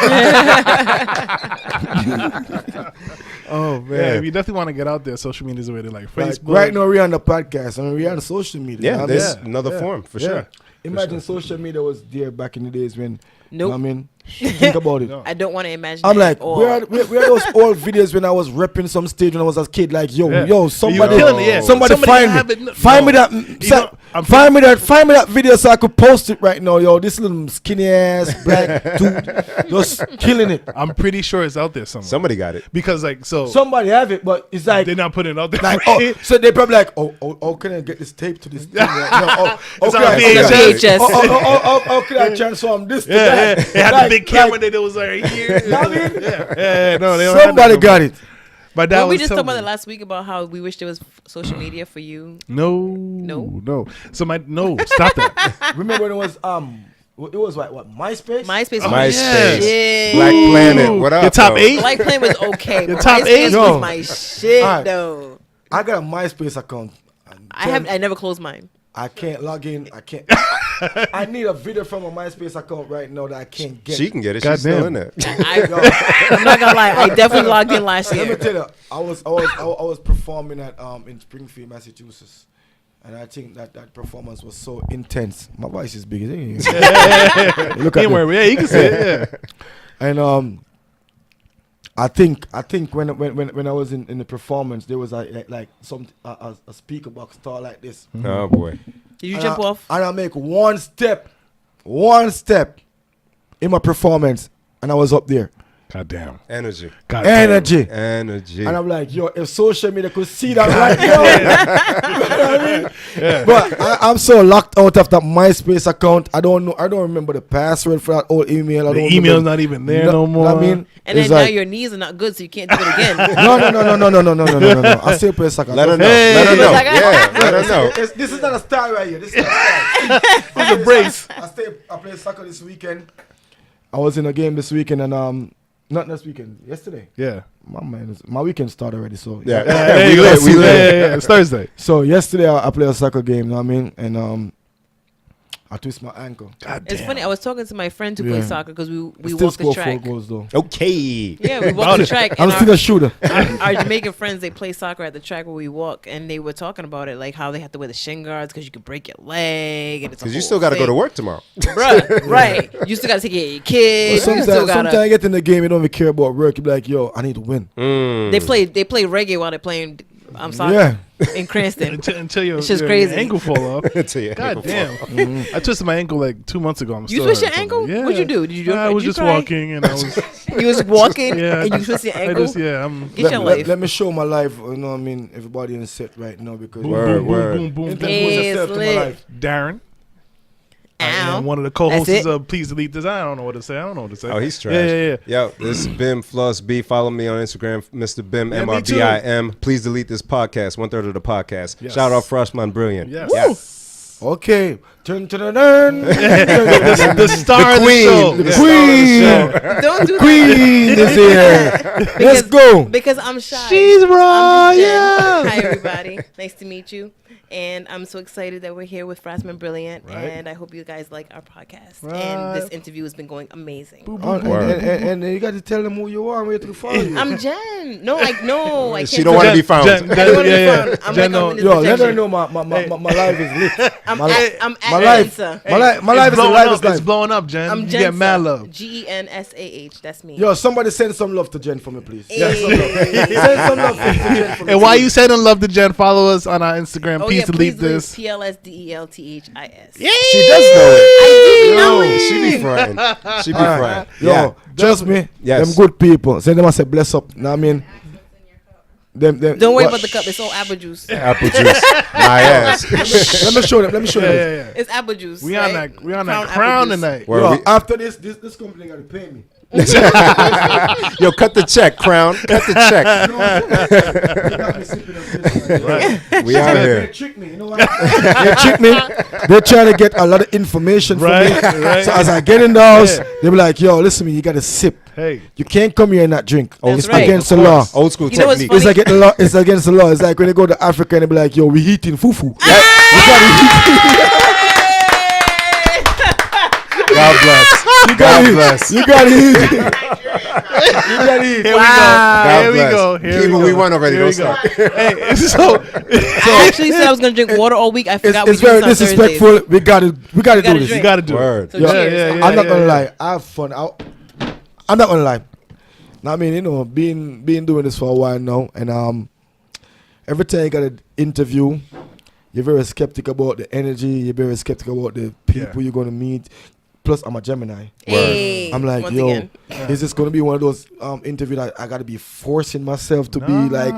Oh man, Yeah. if you definitely want to get out there, social media is a way to like Like, Facebook. right now we're on the podcast and we're on social media. Yeah, I mean, there's Yeah. another Yeah. form for Yeah. sure. imagine social media was there back in the days when. Nope. I mean, think about it. No. I don't want to imagine. I'm that like, at all. where are those old videos when I was repping some stage when I was a kid? Like, yo, Yeah. yo, somebody, You killing it, yeah. somebody find have me, it. find me No. that, You know, I'm find me that video so I could post it right now, yo. This little skinny ass black dude, just killing it. I'm pretty sure it's out there somewhere. Somebody got it. Because like so, Somebody have it, but it's like, they're not putting it out there. like, right? oh, so they probably like, oh, can I get this tape to this thing? Right now? It's can on I- VHS. Oh, can I transform this to yeah, that? yeah. They had Like- the big camera like- that was right here. I mean, yeah, no, they don't have somebody that no got more. it. My dad Well, we was just telling talked about me. it last week about how we wish there was social media for you. No. So stop that. Remember when it was it was what MySpace? MySpace. Oh, was yeah. MySpace. shit. Black Planet. What up? Your top though? 8? Black Planet was okay. Your but top MySpace 8? Yo. was my shit Alright. though. I got a MySpace account. I never closed mine. I can't log in. I can't. I need a video from a MySpace account right now that I can't get. She can get it. Goddamn. She's still in there. I'm not gonna lie. I definitely logged in last Let me year. tell you, I was performing at in Springfield, Massachusetts, and I think that performance was so intense. My voice is big. Look at Ain't that. worry. Yeah, you can say it. Yeah. And I think when I was in the performance, there was a speaker box tall like this. Oh boy. Did you And jump off? And I make one step in my performance, and I was up there. Goddamn. Energy. Energy. Energy. And I'm like, yo, if social media could see that right now, you know what I mean? Yeah. But I'm so locked out of that MySpace account. I don't remember the password for that old email. I The don't email's remember. not even there no more. I mean, And then it's now like, your knees are not good, so you can't do it again. no. I still play soccer. Let her know. Hey. Let her know. Like, Yeah. Let her know. This is not a star right here. This is not a star. It's a brace. I played soccer this weekend. I was in a game this weekend and not this weekend, yesterday. Yeah. My weekend started already, so Yeah. Hey, We lit. We lit. Yeah. It's Thursday. So yesterday I played a soccer game, you know what I mean? And I twist my ankle. God It's damn. funny. I was talking to my friend who Yeah. plays soccer because we Still walk the score track. 4 goals though. Okay. Yeah, we walk the track. I'm And still a shooter. our Jamaican friends, they play soccer at the track where we walk, and they were talking about it, like how they have to wear the shin guards because you could break your leg. And it's Because you still got to go to work tomorrow. Bruh, right. You still got to take care of your kids. But You still sometimes gotta. I get in the game, you don't even care about work. You be like, yo, I need to win. They play reggae while they're playing soccer Yeah. in Cranston. Until your, It's just your crazy. ankle fall off. Until your God ankle damn. Mm-hmm. I twisted my ankle like 2 months ago. I'm You still twist your hurt ankle? something. Yeah. What'd you do? Did you do? I did was you just cry? walking and I was. You was walking Yeah. and you twist your ankle. I'm. Get your life. Let me show my life, you know what I mean? Everybody in set right now because Boom, Word, boom, word. boom, boom, boom, boom. introduce Yes, yourself to my lit. life. Darren. Ow. And one of the co-hosts That's it? of Please Delete This. I don't know what to say. Oh, he's trash. Yeah. Yo, this is Bim Floss B. Follow me on Instagram, Mr. Bim, Yeah, me too. MRBIM. Please delete this podcast, 1/3 of the podcast. Yes. Shout out Frassman Brilliant. Yes. Okay. Turn. The star of the queen. show. The The star of the queen. Don't do that. Queen is here. Let's go. Because I'm shy. She's I'm Jen. Ryan. Hi, everybody. Nice to meet you. And I'm so excited that we're here with Frassman Brilliant. Right. And I hope you guys like our podcast. Right. And this interview has been going amazing. And you got to tell them who you are and where to follow you. I'm Jen. No, I can't. She don't want to be found. I don't want to be found. I'm Jen, like, I'm in this Yo, let her protection. know my life is lit. I'm My at life, Gensa. my life, my life is the blowing life up. is life. It's blowing up, Jen. I'm You get mad love. GENSAH. That's me. Yo, somebody send some love to Jen for me, please. Hey. Send some love to Jen for me. And while you sending love to Jen, follow us on our Instagram. Oh, Please yeah, delete this. PLSDELTHIS. Yeah. She does know it. I do know it. She be fronting. She be fronting. Yo, Yeah. trust me, Yes. them good people. Say them I say bless up. Know what I mean? Them, Don't worry what? about the cup. It's all apple juice. Apple juice. My ass. Let me show them. Let me show them. Yeah. It's apple juice. We on right? that. We on that apple crown juice. tonight. Word, Yo, we- after this company gotta pay me. Yo, cut the check, Crown. Cut the check. They got me sipping on this right. We out They here. trick me, you know what? They trick me. They try to get a lot of information from me. Right. So as I get in the house, Yeah. they be like, "Yo, listen to me. You gotta sip. Hey. You can't come here and not drink. That's It's right. against the law. Old school You know what's technique. funny? It's against the law. It's against the law. It's like when they go to Africa and they be like, "Yo, we eating fufu." You gotta eat. God bless. You God gotta bless. eat. You gotta eat. You gotta eat. Here God we bless. go. Here Keep we it, go. we won already. Here we Don't go. stop. Hey, so I actually said I was gonna drink water all week. I forgot It's we do very this on disrespectful. Thursdays. We gotta do gotta this. you drink. got to do Word. it. So Yeah, cheers. I'm not gonna lie. I have fun. I'm not gonna lie. Now, I mean, you know, being doing this for a while now, and every time you got an interview, you're very skeptical about the energy. You're very skeptical about the people you're gonna meet. Plus, I'm a Gemini. Hey, I'm like, once yo, again. is this gonna be one of those interviews that I gotta be forcing myself to be like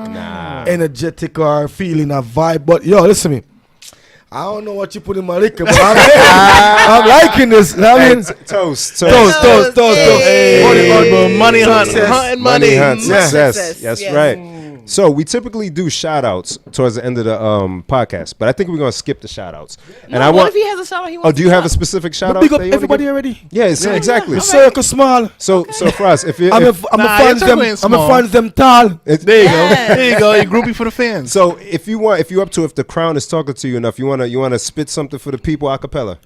energetic or feeling a vibe? But yo, listen to me. I don't know what you put in my liquor, but I'm liking this. I mean, Toast. toast. Hey, money hunt. Success. Hunting Money money. hunt. Yeah. Success. That's Yes. right. So we typically do shout outs towards the end of the podcast, but I think we're gonna skip the shout outs. And I what want if he has a shout out? He wants Oh, do you to have a shout? specific shout out? big up everybody already. Yes, exactly. The circle small. So Frost, if you I'm a Nah, fans your them. circle ain't I'm a small. fans them tall. There you go. Yes. There you go. You groupie for the fans. so if you're up to, if the crown is talking to you enough, you wanna spit something for the people a cappella.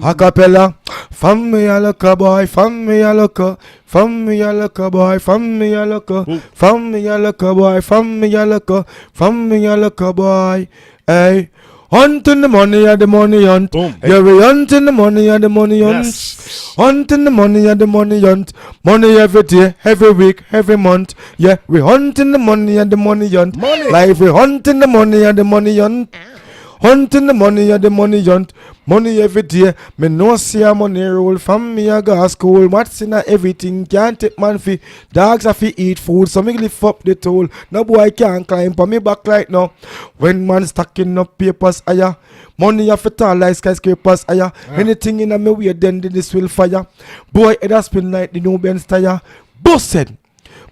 Acapella. From me a look a boy. From me a look a. From me a look a boy. From me a look a. From me a look a boy. From me a look a. From me a look a boy. Hey. Hunting the money and the money hunt. Boom. Yeah, we hunting the money and the money hunt. Yes. Hunting the money and the money hunt. Money every day, every week, every month. Yeah, we hunting the money and the money hunt. Money. Like we hunting the money and the money hunt. Hunting the money and the money hunt. Money every day. Me no see a money roll from me a go school. What's in a everything can't take man fi. Dogs have to eat food, so me lift up the toll. No boy can't climb on me back right now. When man stacking up papers higher. Money have to tall like skyscrapers higher. Anything in a me way then this will fire. Boy it has been like the new Benz tire. Busted.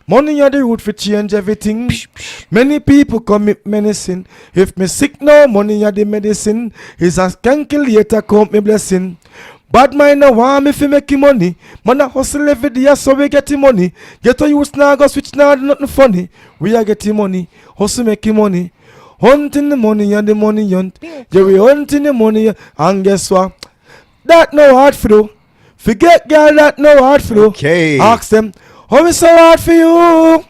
Money are the root for change everything. Many people commit medicine. If me sick now, money are the medicine. It's a calculator count me blessing. Bad mind no want me fi make money. Man a hustle every day so we get the money. Get a use now go switch now nothing funny. We are getting money. Hustle making money. Hunting the money and the money hunt. Yeah we hunting the money and guess what? That no hard for do. Forget girl that no hard for do. Okay. Ask them. How is so hard for you?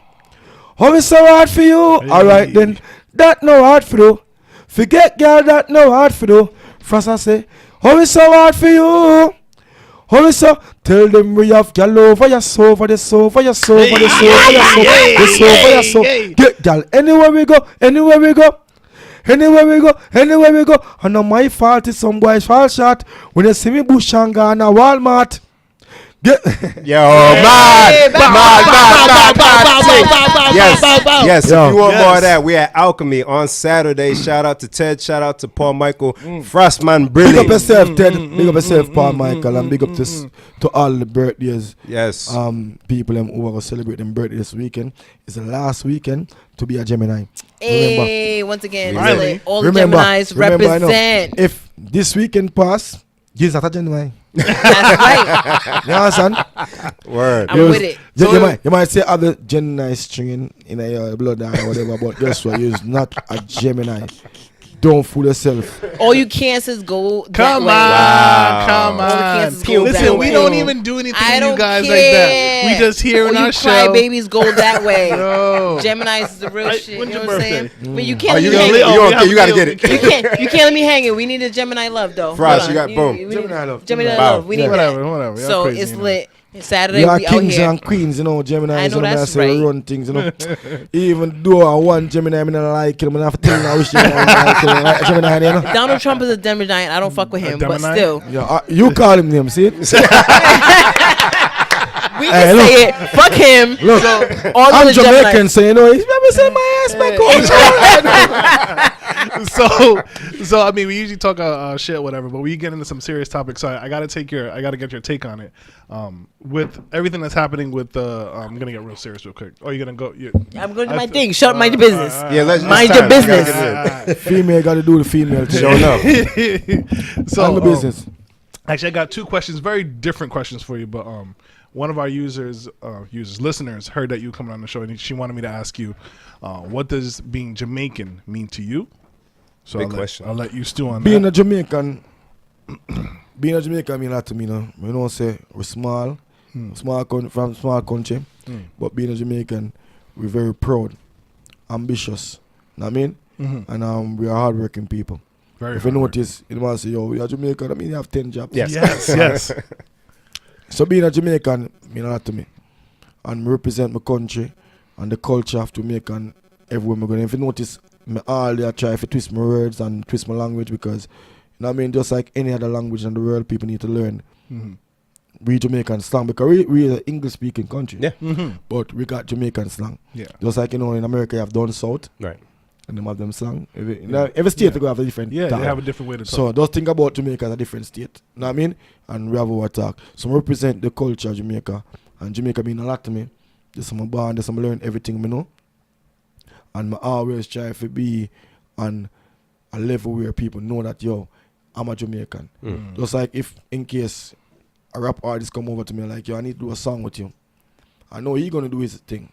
How is so hard for you? Alright then, that no hard for you. Forget girl that no hard for you. Frassman say, how is so hard for you? How is so? Tell them we have girl over your sofa, the sofa, your sofa, the sofa, your sofa, the sofa, your sofa. Get girl anywhere we go, anywhere we go. Anywhere we go, anywhere we go. And not my fault is some boys fall short. When they see me bush and go on a Walmart. Get Yo, mad. Yes. Yo. If you want more of that, we at Alchemy on Saturday. Shout out to Ted. Shout out to Paul Michael. Frassman Big up Brilliant. yourself, Ted. Big up yourself, Paul Michael, and big up to all the birthdays. Yes. People who are gonna celebrate them birthday this weekend. It's the last weekend to be a Gemini. Hey, once again, Really? all the Remember, Geminis I know, represent. if this weekend pass, he's not a Gemini. That's right. You understand? Word. I'm with it. You might say other Gemini stringing in your blood or whatever, but guess what? You're not a Gemini. Don't fool yourself. All you cancers go that Come way. on, come All the on. cancers go Listen, that we way. don't even do anything I to don't you guys care. like that. We just here All in you our cry show. babies go that way. No. Gemini's is the real shit. You when's know your what I'm saying? birthday? But you Oh, can't you let me gonna hang. you okay? You gotta get it. You can't let me hang it. We need a Gemini love though. Frost, Hold you on. got boom. we need- Gemini love. Gemini Wow. love. We need that. Whatever. Y'all So crazy, it's you know. lit. It's Saturday. We are We out kings here. and queens, you know, Gemini. I know that's say right. run things, you know. Even though I want Gemini, I don't like him. I have to tell him I wish Gemini like him. Right, Gemini, you know. Donald Trump is a Gemini. I don't fuck with him, but Gemini? still, Yeah, you call him name, see? we can say it. Fuck him. Look, All I'm the Jamaican, Geminis. so you know, he's never said my ass back home. So I mean, we usually talk shit, whatever, but we get into some serious topics. So I gotta get your take on it. With everything that's happening with I'm gonna get real serious real quick. Oh, you're gonna go? I'm going to do my thing. Shut up, mind your business. Yeah, let's Mind your business. Female got to do the female thing. Show enough. So I'm the business. Actually, I got two questions, very different questions for you, but one of our listeners heard that you coming on the show, and she wanted me to ask you, what does being Jamaican mean to you? So Big question. I'll let you stew on Being that. a Jamaican mean a lot to me, you know. We don't say we're small, from small country, but being a Jamaican, we're very proud, ambitious. Know what I mean? And we are hardworking people. Very if you hardworking. notice, you might say, yo, we are Jamaican, that means you have 10 jobs. Yes. Yes. So being a Jamaican mean a lot to me. And me represent my country and the culture of Jamaica and everywhere I'm going. If you notice, me all day I try to twist my words and twist my language because, you know what I mean, just like any other language in the world, people need to learn. We Jamaican slang because we're an English-speaking country. Yeah. But we got Jamaican slang. Yeah. Just like, you know, in America you have down south Right. and them have them slang. Every state they go have a different Yeah, talk. they have a different way to talk. So just think about Jamaica as a different state. You know what I mean? And we have our talk. So I represent the culture of Jamaica. And Jamaica mean a lot to me. This is my bond, this is my learn everything I know. And I always try to be on a level where people know that, yo, I'm a Jamaican. Just like if in case a rap artist come over to me like, yo, I need to do a song with you. I know he's gonna do his thing.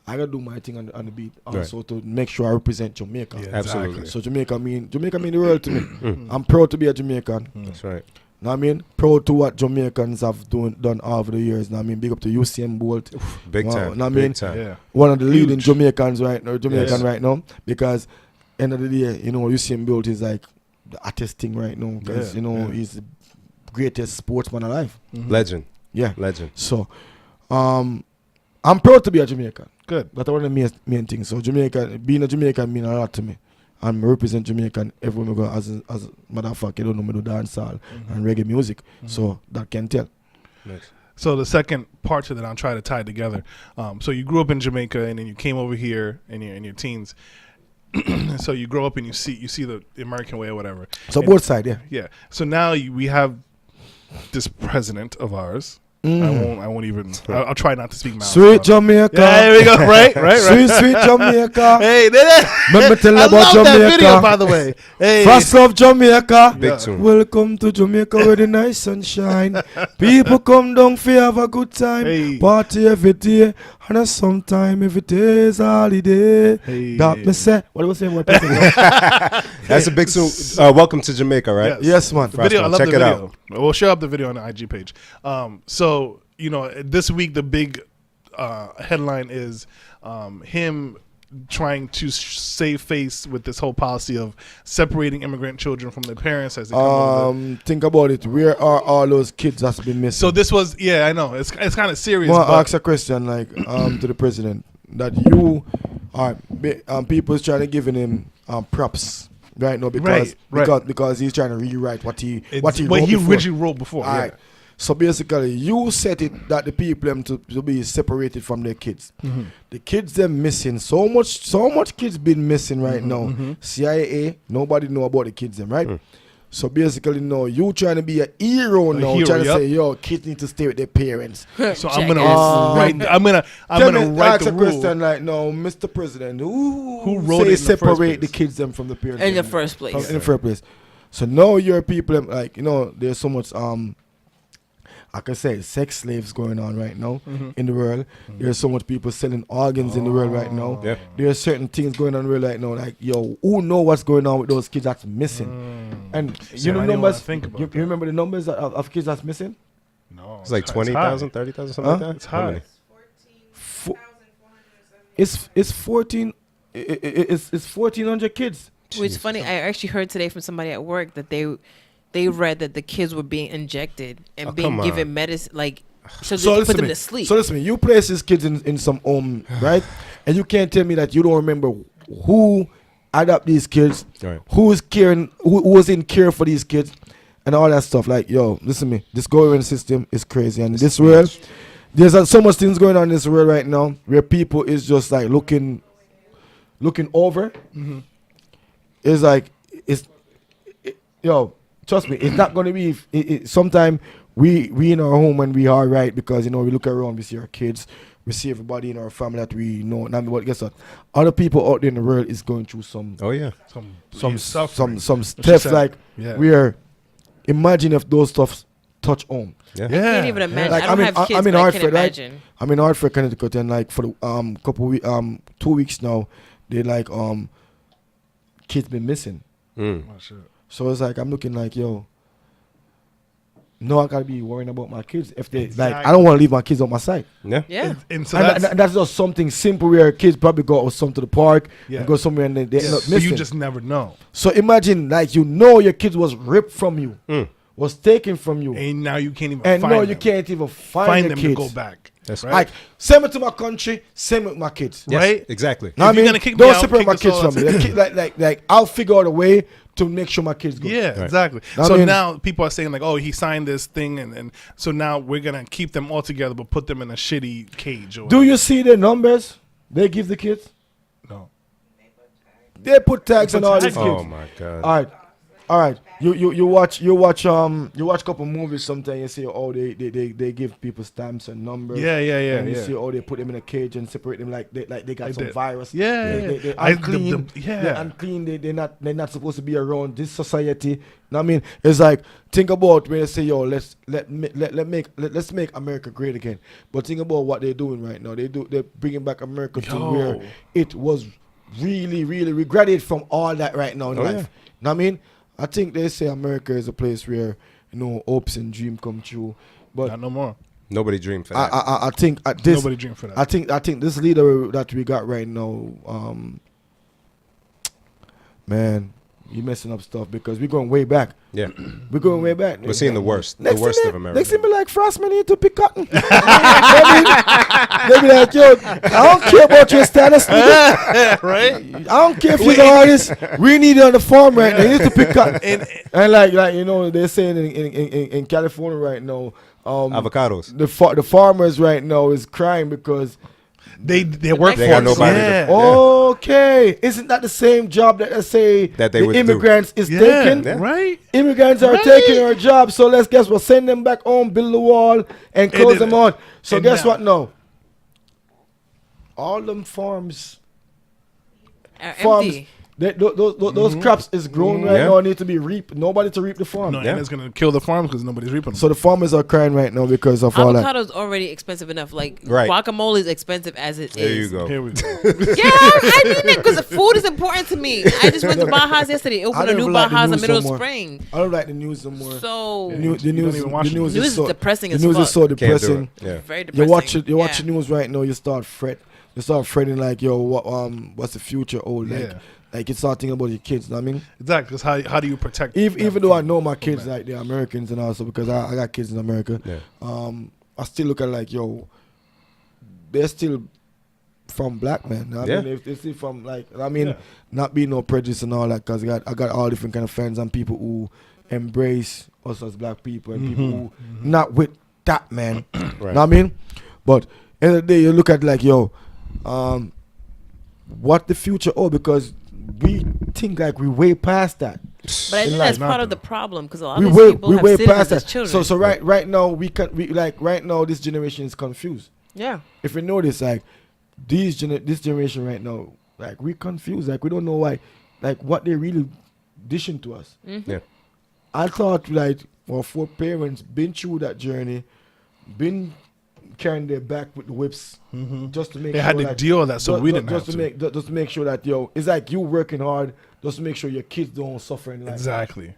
I gotta do my thing on the beat also to make sure I represent Jamaica. Yeah, Absolutely. exactly. So Jamaica mean the world to me. I'm proud to be a Jamaican. That's right. Know what I mean? Proud to what Jamaicans have done over the years. Know what I mean? Big up to Usain Bolt. Big Wow, time. know what I Big mean? time. Yeah. One of the leading Huge. Jamaicans right now. Yes. Right now. Because end of the day, you know, Usain Bolt is like the hottest thing right now. Because, Yeah, you know, yeah. he's the greatest sportsman alive. Legend. Yeah. Legend. So, I'm proud to be a Jamaican. Good. That's one of the main things. So being a Jamaican mean a lot to me. And I represent Jamaican everywhere I go as a matter of fact, you don't know me do dancehall and reggae music. So that can tell. Nice. So the second part to that, I'll try to tie together. So you grew up in Jamaica, and then you came over here in your teens. So you grow up and you see the American way or whatever. So And- both sides, yeah. Yeah. So now we have this president of ours. I won't even. I'll try not to speak mouth. Sweet Jamaica. Yeah, there we go. Right. Sweet Jamaica. Hey, Let me tell you I about love that Jamaica. video, by the way. Hey, Fast love Jamaica. Big tune. Welcome to Jamaica where the nice sunshine. People come down for have a good time. Hey. Party every day. And sometime every day is holiday. Hey. That me say. What do you say about people? That's a big tune. Welcome to Jamaica, right? Yes, man. The video. I love Check the it video. out. We'll share up the video on the IG page. So you know, this week the big headline is him trying to save face with this whole policy of separating immigrant children from their parents as they come over. Think about it. Where are all those kids that's been missing? So this was, yeah, I know it's kind of serious. I want to but ask a question, like, to the president, that you are people's trying to giving him props right now because Right. because he's trying to rewrite what he it's wrote what he before. originally wrote before. All Yeah. right. So basically, you set it that the people them to be separated from their kids. The kids them missing so much kids been missing right now. CIA, nobody know about the kids them, right? So basically, no, you trying to be a hero now, hero, trying to yep. say, yo, kids need to stay with their parents. So I'm gonna Jackass. write. I'm gonna write ask the a rule. question like, no, Mr. President, who wrote say it in the first separate the place? kids them from the parents In the them? first place. In the first place. So now your people, like, you know, there's so much like I said, sex slaves going on right now in the world. There's so much people selling organs in the world right now. Yeah. There's certain things going on in the world right now. Like, yo, who know what's going on with those kids that's missing? And you know I didn't numbers. wanna think about You that. remember the numbers of kids that's missing? No, It's like high. 20,000, 30,000, something like that. It's How high. many? It's 14. It's 1,400 kids. Which is funny. I actually heard today from somebody at work that they read that the kids were being injected and Oh, being come given on. medicine, like so they So could listen put them me. to sleep. So listen, me. You place these kids in some home, right? And you can't tell me that you don't remember who adopt these kids, Right. who is caring, who was in care for these kids, and all that stuff. Like, yo, listen to me. This government system is crazy, and this world, there's so much things going on in this world right now where people is just like looking over. It's like yo, trust me, it's not gonna be. Sometime we in our home when we are right, because you know we look around, we see our kids, we see everybody in our family that we know. Now, but guess what? Other people out there in the world is going through some Oh yeah. Some steps like Yeah. where imagine if those stuff touch home. Yeah. I can't even imagine. Like, I don't have kids, but I can Hartford, right? imagine. I'm in Hartford, Connecticut, and like for the 2 weeks now, they like kids been missing. Mm. Oh, shit. So it's like I'm looking like, yo, no, I gotta be worrying about my kids if they like. I don't want to leave my kids on my side. Yeah. Yeah. And so And that's just something simple where kids probably go some to the park Yeah. and go somewhere and they end up but missing. you just never know. So imagine like your kids was ripped from you, was taken from you, And now you can't even and find no, them. you can't even find find the them kids. to go back. That's right. Like send me to my country, send me with my kids. Yes, Right? Exactly. Know what I If you're mean, gonna kick me don't out, separate kick my us kids all from me. out. Like I'll figure out a way to make sure my kids go. Yeah, Right. exactly. I So mean- now people are saying like, oh, he signed this thing, and so now we're gonna keep them all together, but put them in a shitty cage. Or Do you see the numbers they give the kids? no? They put tags They on put all tags these on. kids. Oh my god. All right. You watch a couple movies sometimes. You see how they give people stamps and numbers. Yeah. And you yeah. see how they put them in a cage and separate them like they got Like some that. virus. Yeah, They're I- unclean. yeah. They're unclean. They're not supposed to be around this society. Know what I mean, it's like think about when they say, yo, let's make America great again. But think about what they're doing right now. They're bringing back America to Yo. where it was really regretted from all that right now in Oh, life. yeah. Know what I mean? I think they say America is a place where hopes and dreams come true, but Not no more. Nobody dreamed for that. I think this Nobody dreamed for that. I think this leader that we got right now, man, you messing up stuff because we're going way back. yeah. We're going way back. We're seeing the worst. Next the worst thing of America. Next thing be like Frassman need to pick cotton. They be like, yo, I don't care about your status, nigga. right? I don't care if you're the artist. We need it on the farm right now. You need to pick cotton. And like they're saying in California right now, Avocados. the farmers right now is crying because They work They for got us. nobody to- Yeah. okay, isn't that the same job that they say That they the would do. immigrants is Yeah, taking? Yeah. right. Immigrants are Right. taking our jobs, so let's guess what? Send them back home, build the wall, and close them on. So and guess now- what? No, all them farms, Empty. those crops is grown right Yeah. now. Need to be reaped. Nobody to reap the farm. No, Yeah. and it's gonna kill the farms because nobody's reaping them. So the farmers are crying right now because of all that. Avocado's already expensive enough. Like Right. guacamole is expensive as it is. There you go. Here we go. Yeah, I mean it because food is important to me. I just went to Baja's yesterday. Opened a don't new even like the Baja's in the news middle no of more. spring. I don't like the news no more. So The You don't news, even watch the the news news is is so depressing The as news fuck. is so Can't do depressing. it. Yeah. very depressing. You watch Yeah. the news right now. You start fretting like, yo, what's the future? Oh, like, Yeah. like you start thinking about your kids. Know what I mean, Exactly. Because how do you protect? even them though I from- know my from kids that? like they're Americans and also because I got kids in America. Yeah. I still look at it like, yo, they're still from black men. Know what I Yeah. mean, if they still from like, I mean, Yeah. not being no prejudice and all that, because I got all different kind of friends and people who embrace us as black people and people who not with that man. Right. Know what I mean? But end of the day, you look at like, yo, what the future? Oh, because we think like we way past that. But I think In that's life, part of nothing. the problem because a lot We of these way people we have way citizens past as that. children. So right now right now this generation is confused. Yeah. If you notice, like this generation right now, like we confused, like we don't know why, like what they really dishing to us. Yeah. I thought like our four parents been through that journey been carrying their back with the whips just to make They sure had to that deal with that, so we didn't have to. just to make sure that it's like you working hard just to make sure your kids don't suffer in life. Exactly.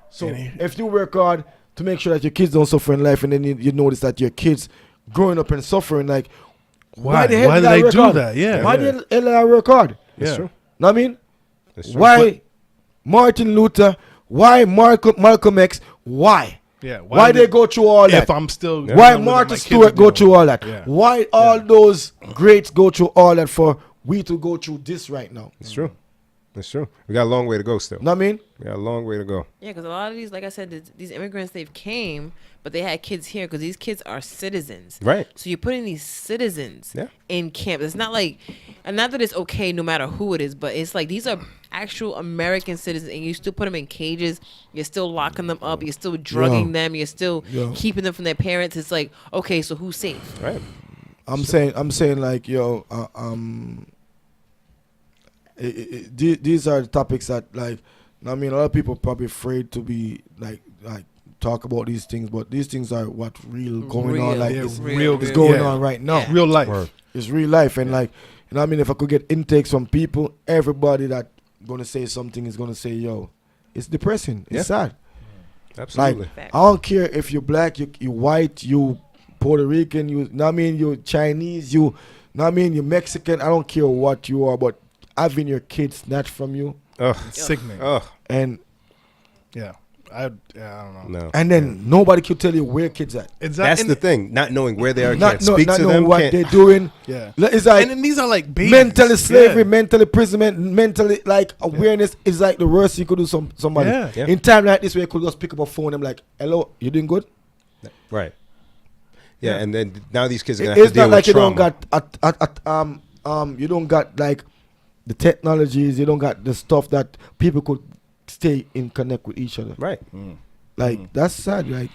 So And if you work hard to make sure that your kids don't suffer in life, and then you notice that your kids growing up and suffering, like Why the hell do did I they work do hard? that? Yeah. Why yeah. the hell did I work hard? That's Yeah. true. Know what I mean? That's true. Why Martin Luther? Why Malcolm X? Why? Yeah. Why they go through all that? If I'm still Why dealing with Martha my kids Stewart go dealing through with all it. that? Yeah. Why all those greats go through all that for we to go through this right now? It's true. That's true. We got a long way to go still. Know what I mean? We got a long way to go. Yeah, because a lot of these, like I said, these immigrants, they've came, but they had kids here because these kids are citizens. Right. So you're putting these citizens Yeah. in camp. It's not like, and not that it's okay no matter who it is, but it's like these are actual American citizens, and you still put them in cages. You're still locking them up. You're still drugging them. You're still keeping them from their parents. It's like, okay, so who's safe? Right. I'm saying like these are the topics that like I mean a lot of people probably afraid to be like talk about these things, but these things are what real going on. Like Yeah, it's real. it's going Yeah. on right now. Yeah. Real life. Word. It's real life, and like you know what I mean. If I could get intakes from people, everybody that gonna say something is gonna say, "Yo, it's depressing. It's Yeah. sad." Absolutely. Like Facts. I don't care if you're black, you white, you Puerto Rican, you know what I mean, you Chinese, you know what I mean, you Mexican. I don't care what you are, but having your kids snatched from you Ugh. It's sickening. Ugh. and Yeah. I don't know. No. and then nobody can tell you where kids at. That's the thing. Not knowing where they are, Not can't speak to knowing them. what Can't, they're doing. Yeah. It's like And then these are like babies. mentally slavery, Yeah. mental imprisonment, mentally like awareness is like the worst you could do somebody. Yeah. Yeah. In time like this where you could just pick up a phone and be like, "Hello, you doing good?" right. Yeah, and then now these kids are gonna It's have to deal not like with you don't trauma. got you don't got like the technologies, you don't got the stuff that people could stay in connect with each other. Right. Like that's sad. Like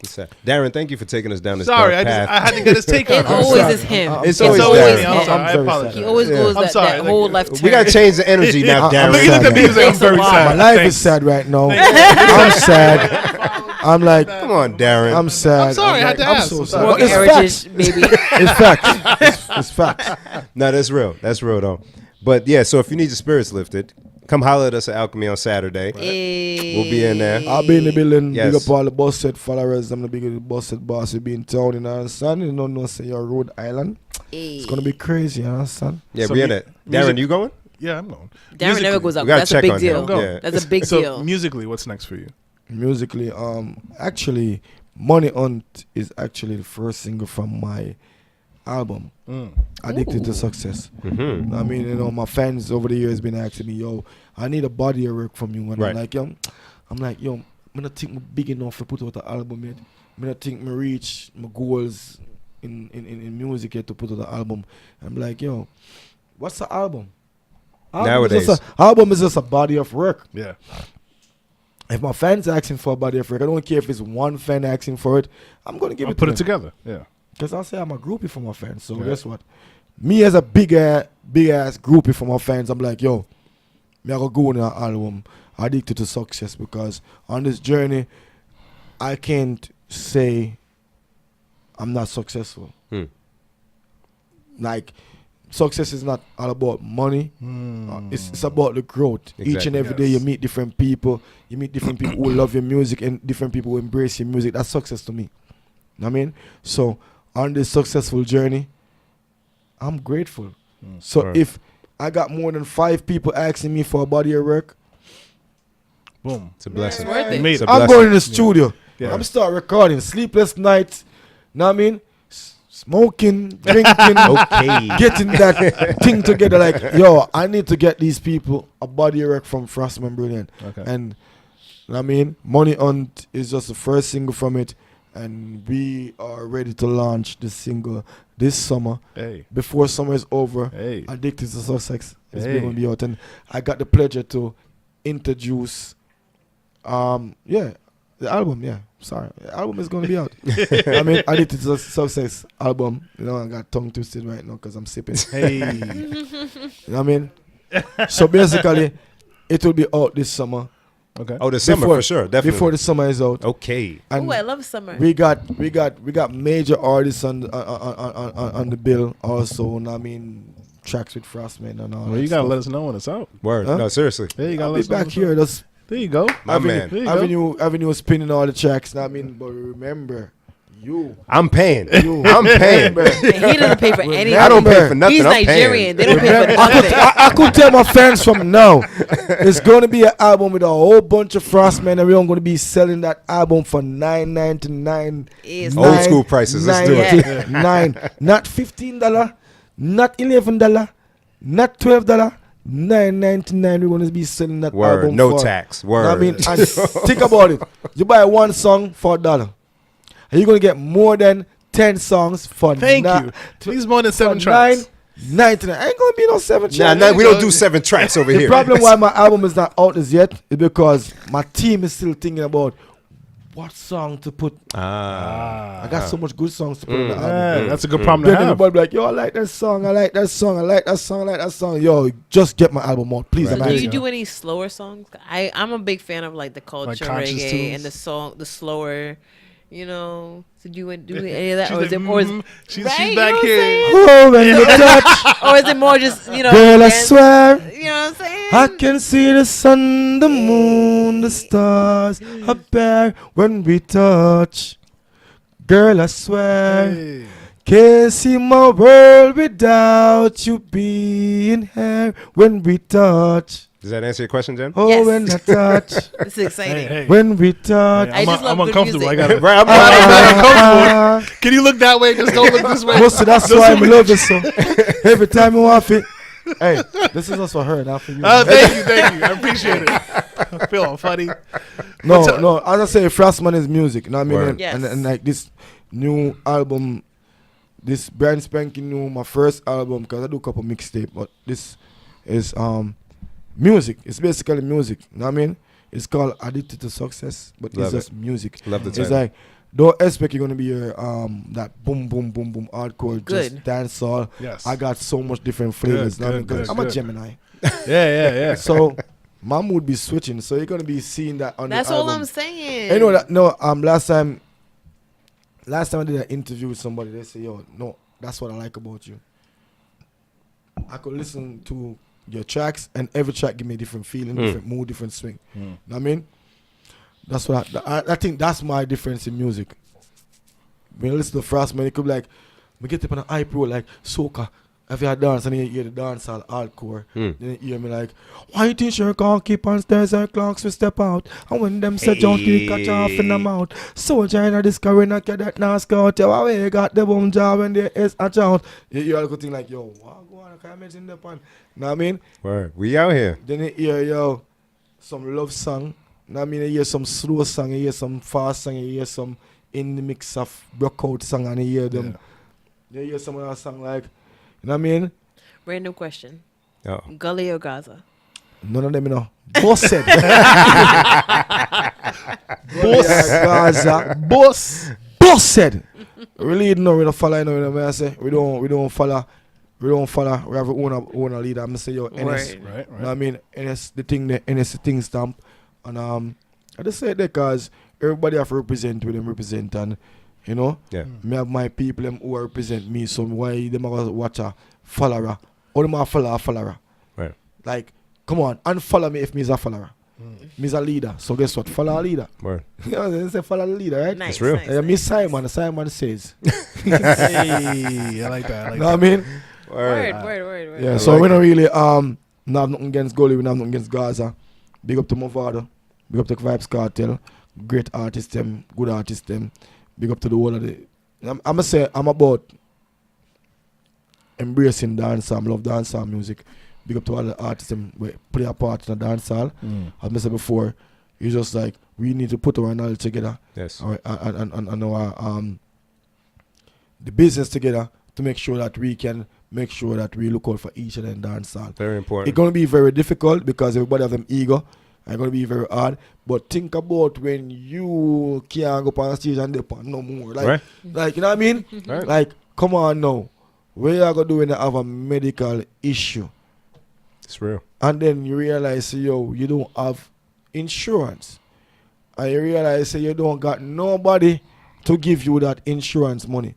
It's sad. Darren, thank you for taking us down this Sorry, dark path. I had to get his take It on always it. is him. It's It's always always Darren. him. I'm sorry. I very apologize. He always Yeah. goes I'm that sorry. whole left turn. We gotta change the energy now, I'm Darren. I mean, you look at me and say I'm Thanks a very lot. sad. my life Thanks. is sad right now. I'm sad. I'm like Come on, Darren. I'm sad. I'm sorry, I had to I'm ask. so I'm sad. sorry. But it's Heritage, facts. baby. It's facts. It's facts. No, that's real. That's real though. But yeah, so if you need your spirits lifted, come holler at us at Alchemy on Saturday. We'll be in there. I'll be in the building. Yes. Big up all the bus set followers. I'm the biggest bus set boss. We be in town, you understand? You don't know, say you're Rhode Island. It's gonna be crazy, you understand? Yeah, So we in mu- it. music- Darren, you going? Yeah, I'm going. Darren never goes out. We gotta That's a check big on deal. him. Yeah. That's a big So deal. musically, what's next for you? Musically, actually, Money Hunt is actually the first single from my album, Addicted to Success. Mm-hmm. I mean, you know, my fans over the years been asking me, "Yo, I need a body of work from you," and Right. I'm like, "Yo, I'm not think I'm big enough to put out an album yet. I'm not think me reach my goals in music yet to put out an album." I'm like, "Yo, what's the album?" Nowadays. Album is just a body of work. Yeah. If my fans asking for a body of work, I don't care if it's one fan asking for it. I'm gonna give I'll it put to it them. together. Yeah. Because I'll say I'm a groupie for my fans. So Yeah. guess what? Me as a big ass groupie for my fans, I'm like, yo, me I go go on an album Addicted to Success, because on this journey, I can't say I'm not successful. Like, success is not all about money. It's about the growth. Each and Exactly. every day you meet different people. You meet different people who love your music and different people who embrace your music. That's success to me. Know what I mean? So on this successful journey, I'm grateful. So Right. if I got more than 5 people asking me for a body of work, Boom. It's a blessing. It's worth it. Made It's it. a I'm blessing. going in the studio. Yeah. I'm start recording. Sleepless nights. Know what I mean? Smoking, drinking, Okay. getting that thing together. Like, yo, I need to get these people a body of work from Frassman Brilliant. Okay. And know what I mean, Money Hunt is just the first single from it, and we are ready to launch the single this summer. Hey. Before summer is over, Hey. Addicted to Success is Hey. going to be out, and I got the pleasure to introduce, the album. Yeah, sorry, the album is going to be out. I mean, Addicted to Success album. You know, I got tongue twisted right now because I'm sipping. Hey. You know what I mean? So basically, it will be out this summer. Okay. Oh, the summer for sure, definitely. Before the summer is out. Okay. And Ooh, I love summer. we got major artists on the bill also. And I mean, tracks with Frassman and all. Well, that you gotta stuff. let us know when it's out. Word. Huh? No, seriously. Yeah, you gotta I'll let be us know when back it's here. out. That's There you go. My man. There you go. Avenue spinning all the tracks. I mean, but remember, I'm paying. you, I'm paying. remember, And he doesn't pay for anything. I don't pay for nothing. He's I'm Nigerian. paying. They don't pay for I nothing. could tell my fans from now, it's going to be an album with a whole bunch of Frostmen, and we're going to be selling that album for $9.99. It's Old school prices. Let's do it. $9, not $15, not $11, not $12. $9.99. We're gonna be selling that Word. album. No for, tax. Word. I mean, and think about it. You buy one song for $1, and you're gonna get more than 10 songs for Thank you. Please more than 7 tracks. $9.99. Ain't gonna be no 7 Nah, tracks. we don't do 7 tracks over The here. problem why my album is not out as yet is because my team is still thinking about what song to put. I got so much good songs to put on the album. Yeah, that's a good problem to Then have. everybody be like, yo, I like that song, I like that song, I like that song, I like that song. Yo, just get my album out, please. Right. I'm So do asking you do any slower songs? I'm a big fan of like the culture Conscious reggae and Tunes? the slower, you know. So do you do any of that, She's or is like, it more? she's Right, you back know what I'm here. saying? Oh, when you touch, Or is it more just girl, I dance- swear, You know what I'm saying? I can see the sun, the moon, the stars up there when we touch. Girl, I swear, Hey. can't see my world without you being here when we touch. Does that answer your question, Jen? Oh, Yes. when I touch, It's exciting. Hey, hey. when we touch. I just love I'm good uncomfortable. I music. got it. Right. I'm Ah, Can you look that way? Just don't look this way. Most of that's why I love this song. Every time you want it. Hey, this is also her, not for you. Thank you. I appreciate it. I feel funny. No. As I say, Frassman is music. You know what I mean? Word. And, Yes. and like this new album, this brand spanking new, my first album, because I do a couple mixtape, but this is music. It's basically music. You know what I mean? It's called Addicted to Success, but Love it's it. just music. Love the It's title. like, don't expect you're gonna be your that boom boom boom boom hardcore Good. just dancehall. Yes. I got so much different flavors. Good, Know what I mean? good, 'Cause good, I'm good. a Gemini. Yeah. So my mood be switching. So you're gonna be seeing that on That's the album. all I'm saying. You know that last time I did an interview with somebody, they say, yo, no, that's what I like about you. I could listen to your tracks and every track give me a different feeling, different mood, different swing. Know what I mean? That's what I think that's my difference in music. When you listen to Frassman, it could be like, we get up on an high pro like soca. If you dance and you hear the dance all hardcore, then you hear me like, why you think sure can't keep on stairs and clocks we step out? And when them say junkie catch off in the mouth, soldier in a disco we knock you that now scout. Yo, away you got the boom job when there is a child. You hear a good thing like, yo, what go on, I can't mention the pan. Know what I mean? Word. We out here. Then you hear, yo, some love song. Know what I mean? You hear some slow song, you hear some fast song, you hear some in the mix of workout song, and you hear them. You hear some other song like, you know what I mean? Random question: Oh. Gully or Gaza? None of them, you know. Boss said. Boss. Boss said. Really, no, we don't follow, you know, I say. We don't follow. We have our own leader. I'm say, yo, NS. Word. Right. You know what I mean? NS the thing stamp. And I just say that because everybody have to represent with them represent, and you know, Yeah. me have my people them who represent me. So why them are watch a follower? Or them are follow a follower? Right. Like, come on, unfollow me if me's a follower. Me's a leader. So guess what? Follow a leader. Word. You know, they say follow the leader, right? Nice. It's real. Nice, Me nice. Simon says. Hey, I like that. You know what I mean? Word. Yeah, so we don't really not have nothing against Gully, we don't have nothing against Gaza. Big up to Movado, big up to Vibes Cartel, great artist them, good artist them. Big up to the whole of the. I'ma say I'm about embracing dancehall, love dancehall music. Big up to all the artists them we play a part in the dancehall. As I said before, it's just like we need to put our knowledge together. Yes. All right, and our the business together to make sure that we can make sure that we look out for each other in dancehall. Very important. It's gonna be very difficult because everybody have them ego. It's gonna be very hard. But think about when you can't go on stage and dip on no more. Like, Right. like you know what I mean? Right. Like, come on now. What you are gonna do when you have a medical issue? It's real. And then you realize, yo, you don't have insurance. And you realize say you don't got nobody to give you that insurance money.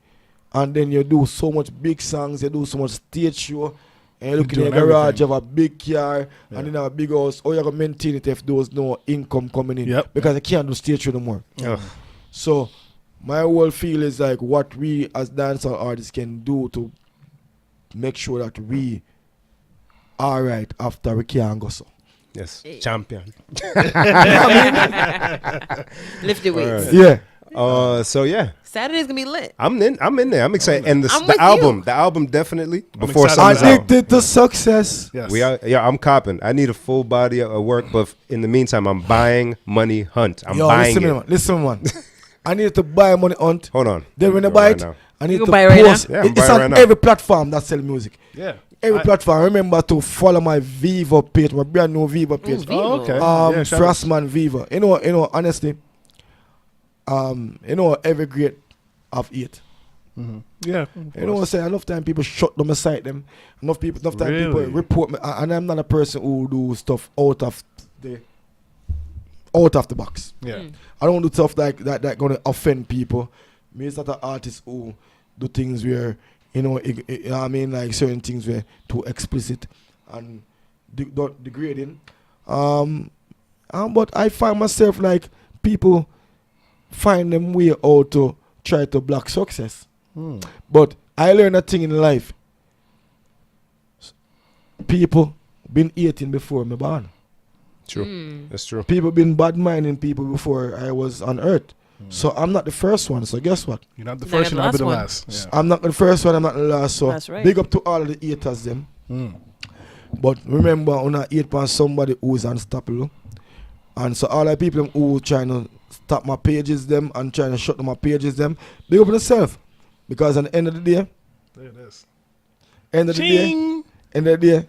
And then you do so much big songs, you do so much stage show, and you look in the garage, you have a big car, and then have a big house. How you going to maintain it if there's no income coming in? Because you can't do stage show no more. So my whole feel is like what we as dancehall artists can do to make sure that we are right after we can't go so. Yes, champion. Lift the weights. Right. Yeah. So yeah, Saturday's gonna be lit. I'm in there. I'm excited, and I'm the with album definitely before excited. summer's out. Addicted to success. Yes. We are, I'm copping. I need a full body of work, but in the meantime, I'm buying Money Hunt. I'm buying it. Listen, man. I need to buy Money Hunt. Hold on. Then when I Go buy right it, now. I need You to can buy it right post. now? Yeah, I'm It's buying on right now. every platform that sell music. Yeah. Every platform. Remember to follow my Viva page, my brand new Viva page. Viva. Oh, okay. Yeah, shout out. Frassman Viva. You know, honestly, every great have 8. Yeah. You know what I'm saying? Enough time people shut them aside them. Enough time people Really? report me, and I'm not a person who do stuff out of the box. Yeah. I don't do stuff like that gonna offend people. Me is not an artist who do things where I mean, like certain things were too explicit and degrading. But I find myself like people find them way out to try to block success. But I learned a thing in life. People been eating before me born. True. That's true. People been bad minding people before I was on earth. So I'm not the first one. So guess what? You're not the Not first, the you're not the last last. Yeah. I'm not the first one. I'm not the last. So That's right. big up to all of the haters them. But remember, when I hate on somebody who is unstoppable, and so all the people who trying to stop my pages them and trying to shut down my pages them, big up on yourself. Because at the end of the day, There it is. end of the day,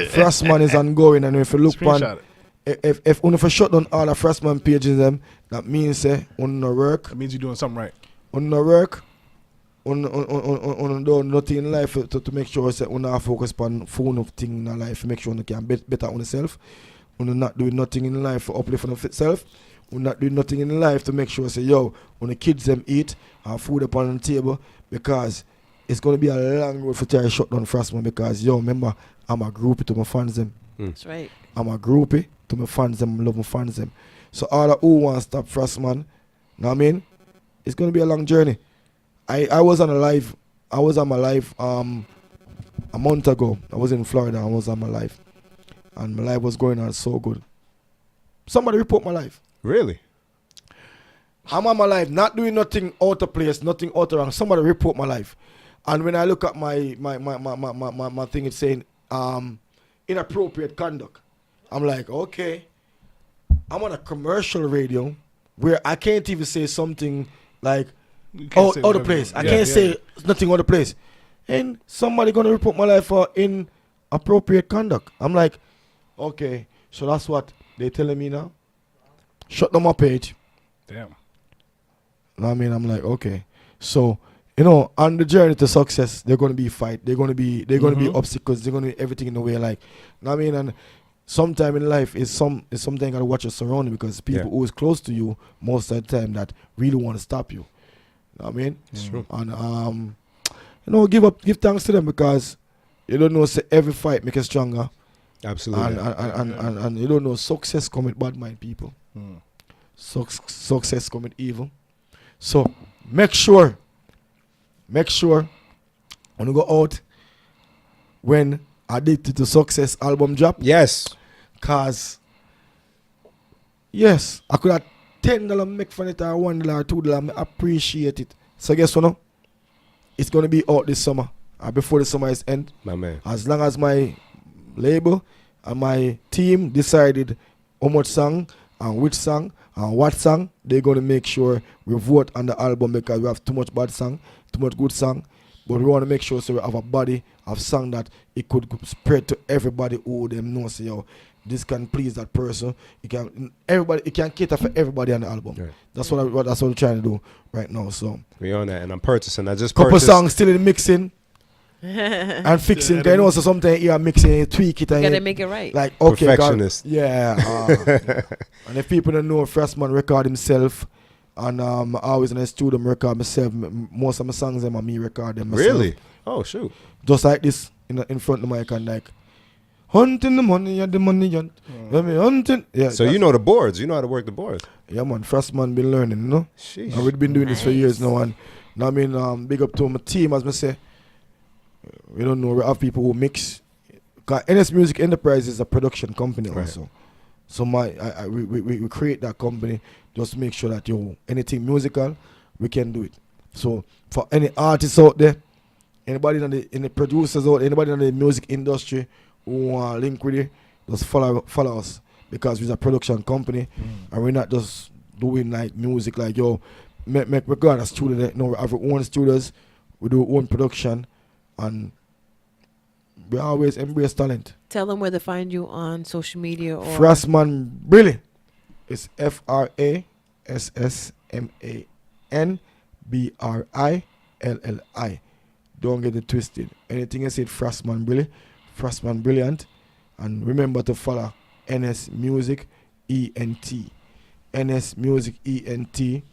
Frassman is ongoing, and if you look Screenshot on, it. if you shut down all the Frassman pages them, that means on no work, That means you're doing something right. on no work, on doing nothing in life to make sure that we not focus on phone of thing in life, make sure you can better on yourself. We're not doing nothing in life for uplift on itself. We're not doing nothing in life to make sure say when the kids them eat and food upon the table, because it's gonna be a long road for try to shut down Frassman, because remember, I'm a groupie to my fans them. That's right. I'm a groupie to my fans them, love my fans them. So all that who want to stop Frassman, know what I mean? It's gonna be a long journey. I was on my live a month ago. I was in Florida, I was on my live. And my life was going on so good. Somebody report my life. Really? I'm on my life, not doing nothing out of place, nothing out of wrong. Somebody report my life. And when I look at my thing, it's saying inappropriate conduct. I'm like, okay. I'm on a commercial radio where I can't even say something like out of place. I can't say nothing out of place. And somebody gonna report my life for inappropriate conduct. I'm like, okay, so that's what they telling me now. Shut down my page. Damn. I mean, I'm like, okay. So, on the journey to success, they're gonna be fight. They're gonna be obstacles. They're gonna be everything in the way. Like, I mean, and sometime in life is something you gotta watch your surrounding, because people who is close to you most of the time that really want to stop you. I mean, it's true. And give thanks to them, because you don't know, say every fight make you stronger. Absolutely. And you don't know, success come with bad mind people. Success come with evil. So make sure when you go out, when Addicted to Success album drop. Yes. Cause yes, I could have $10 make from it, or $1 or $2. I appreciate it. So guess what now? It's gonna be out this summer, before the summer is end. My man. As long as my label and my team decided how much song and which song and what song, they're gonna make sure we vote on the album, because we have too much bad song, too much good song. But we want to make sure so we have a body of song that it could spread to everybody who them know, say, this can please that person. It can cater for everybody on the album. Right. That's what we're trying to do right now. So We on that, and I'm purchasing. I just couple purchased. songs still in the mixing. and fixing. You know, so sometimes you are mixing, you tweak it, and You gotta make it right. like okay, Perfectionist. yeah. And if people don't know, Frassman record himself, and I always in the studio record myself. Most of my songs them and me record them myself. Really? Oh shoot. Just like this in front of the mic and like hunting the money and the money hunt. Let me hunting. Yeah. So you know the boards. You know how to work the boards. Yeah, man. Frassman been learning, you know. Sheesh. And we've been doing this for years now, and I mean, big up to my team, as I say. We don't know. We have people who mix. Cause NS Music Enterprise is a production company also. So we create that company just to make sure that anything musical, we can do it. So for any artists out there, anybody in the producers out, anybody in the music industry who want link with it, just follow us, because we're a production company and we're not just doing like music like make we got a studio. No, we have our own studios, we do our own production, and we always embrace talent. Tell them where to find you on social media. Or Frassman Brilliant. It's FRASSMAN Don't get it twisted. Anything I said, Frassman Brilliant. And remember to follow NS Music ENT. NS Music ENT. And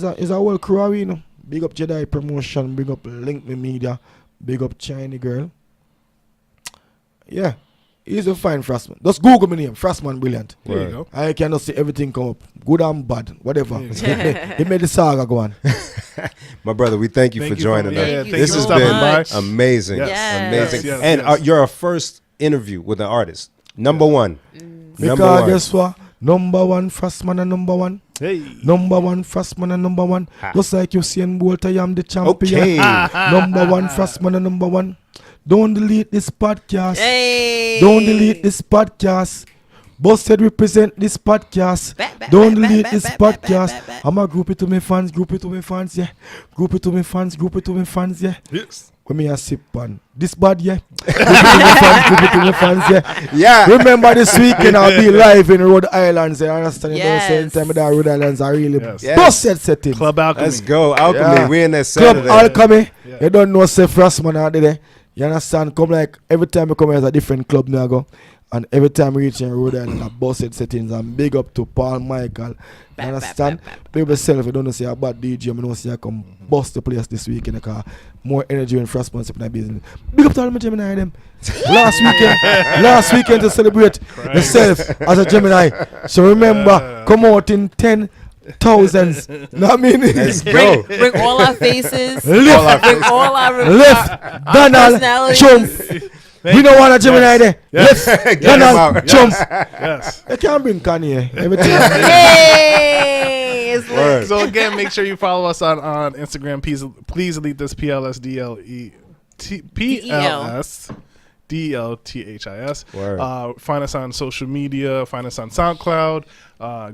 it's a whole crew, you know. Big up Jedi Promotion, big up Link Me Media, big up China Girl. Yeah. Easy to find Frassman. Just Google my name, Frassman Brilliant. There you go. I can just see everything come up. Good and bad, whatever. He made the saga go on. My brother, we thank you for joining us. Thank you This so has been much. amazing. Yes. Amazing. Yes, And yes. you're our first interview with an artist. Number one. Number Because one. guess what? Number one, Frassman and number one. Hey. Number one, Frassman and number one. Ha. Just like you see in Bolt, I am the champion. Okay. Number one, Frassman and number one. Don't delete this podcast. Hey. Don't delete this podcast. Busted represent this podcast. Don't delete this podcast. I'm a group it to my fans, yeah. Group it to my fans, yeah. Yes. When me a sip on this bad, yeah. Group it to my fans, yeah. Yeah. Remember this weekend I'll be live in Rhode Island. You understand? Yes. Same time that Rhode Islands are really Yes. busted setting. Club Alchemy. Let's go. Alchemy. Yeah. We in that Club Saturday. Alchemy. Yeah. You don't know say Frassman out there. You understand? Come like every time you come here, it's a different club now go. And every time we reach in Rhode Island, a busted settings. And big up to Paul Michael. You understand? Big up yourself. You don't say a bad DJ. I don't say I come bust the place this weekend. Because more energy when Frassman in that business. Big up to all my Gemini them. Last weekend to celebrate yourself as a Gemini. So remember, come out in 10,000s. Know what I mean? Let's go. Bring all our faces. Lift. Bring all our Lift. Donald. personalities. Jump. We don't want a Gemini there. Yes. Lift. Get him Donald. out. Jump. Yes. I can't bring Kanye. Everything. Hey. It's Word. So again, make sure you follow us on Instagram. Please delete this PLSDLETHIS. Word. Find us on social media. Find us on SoundCloud,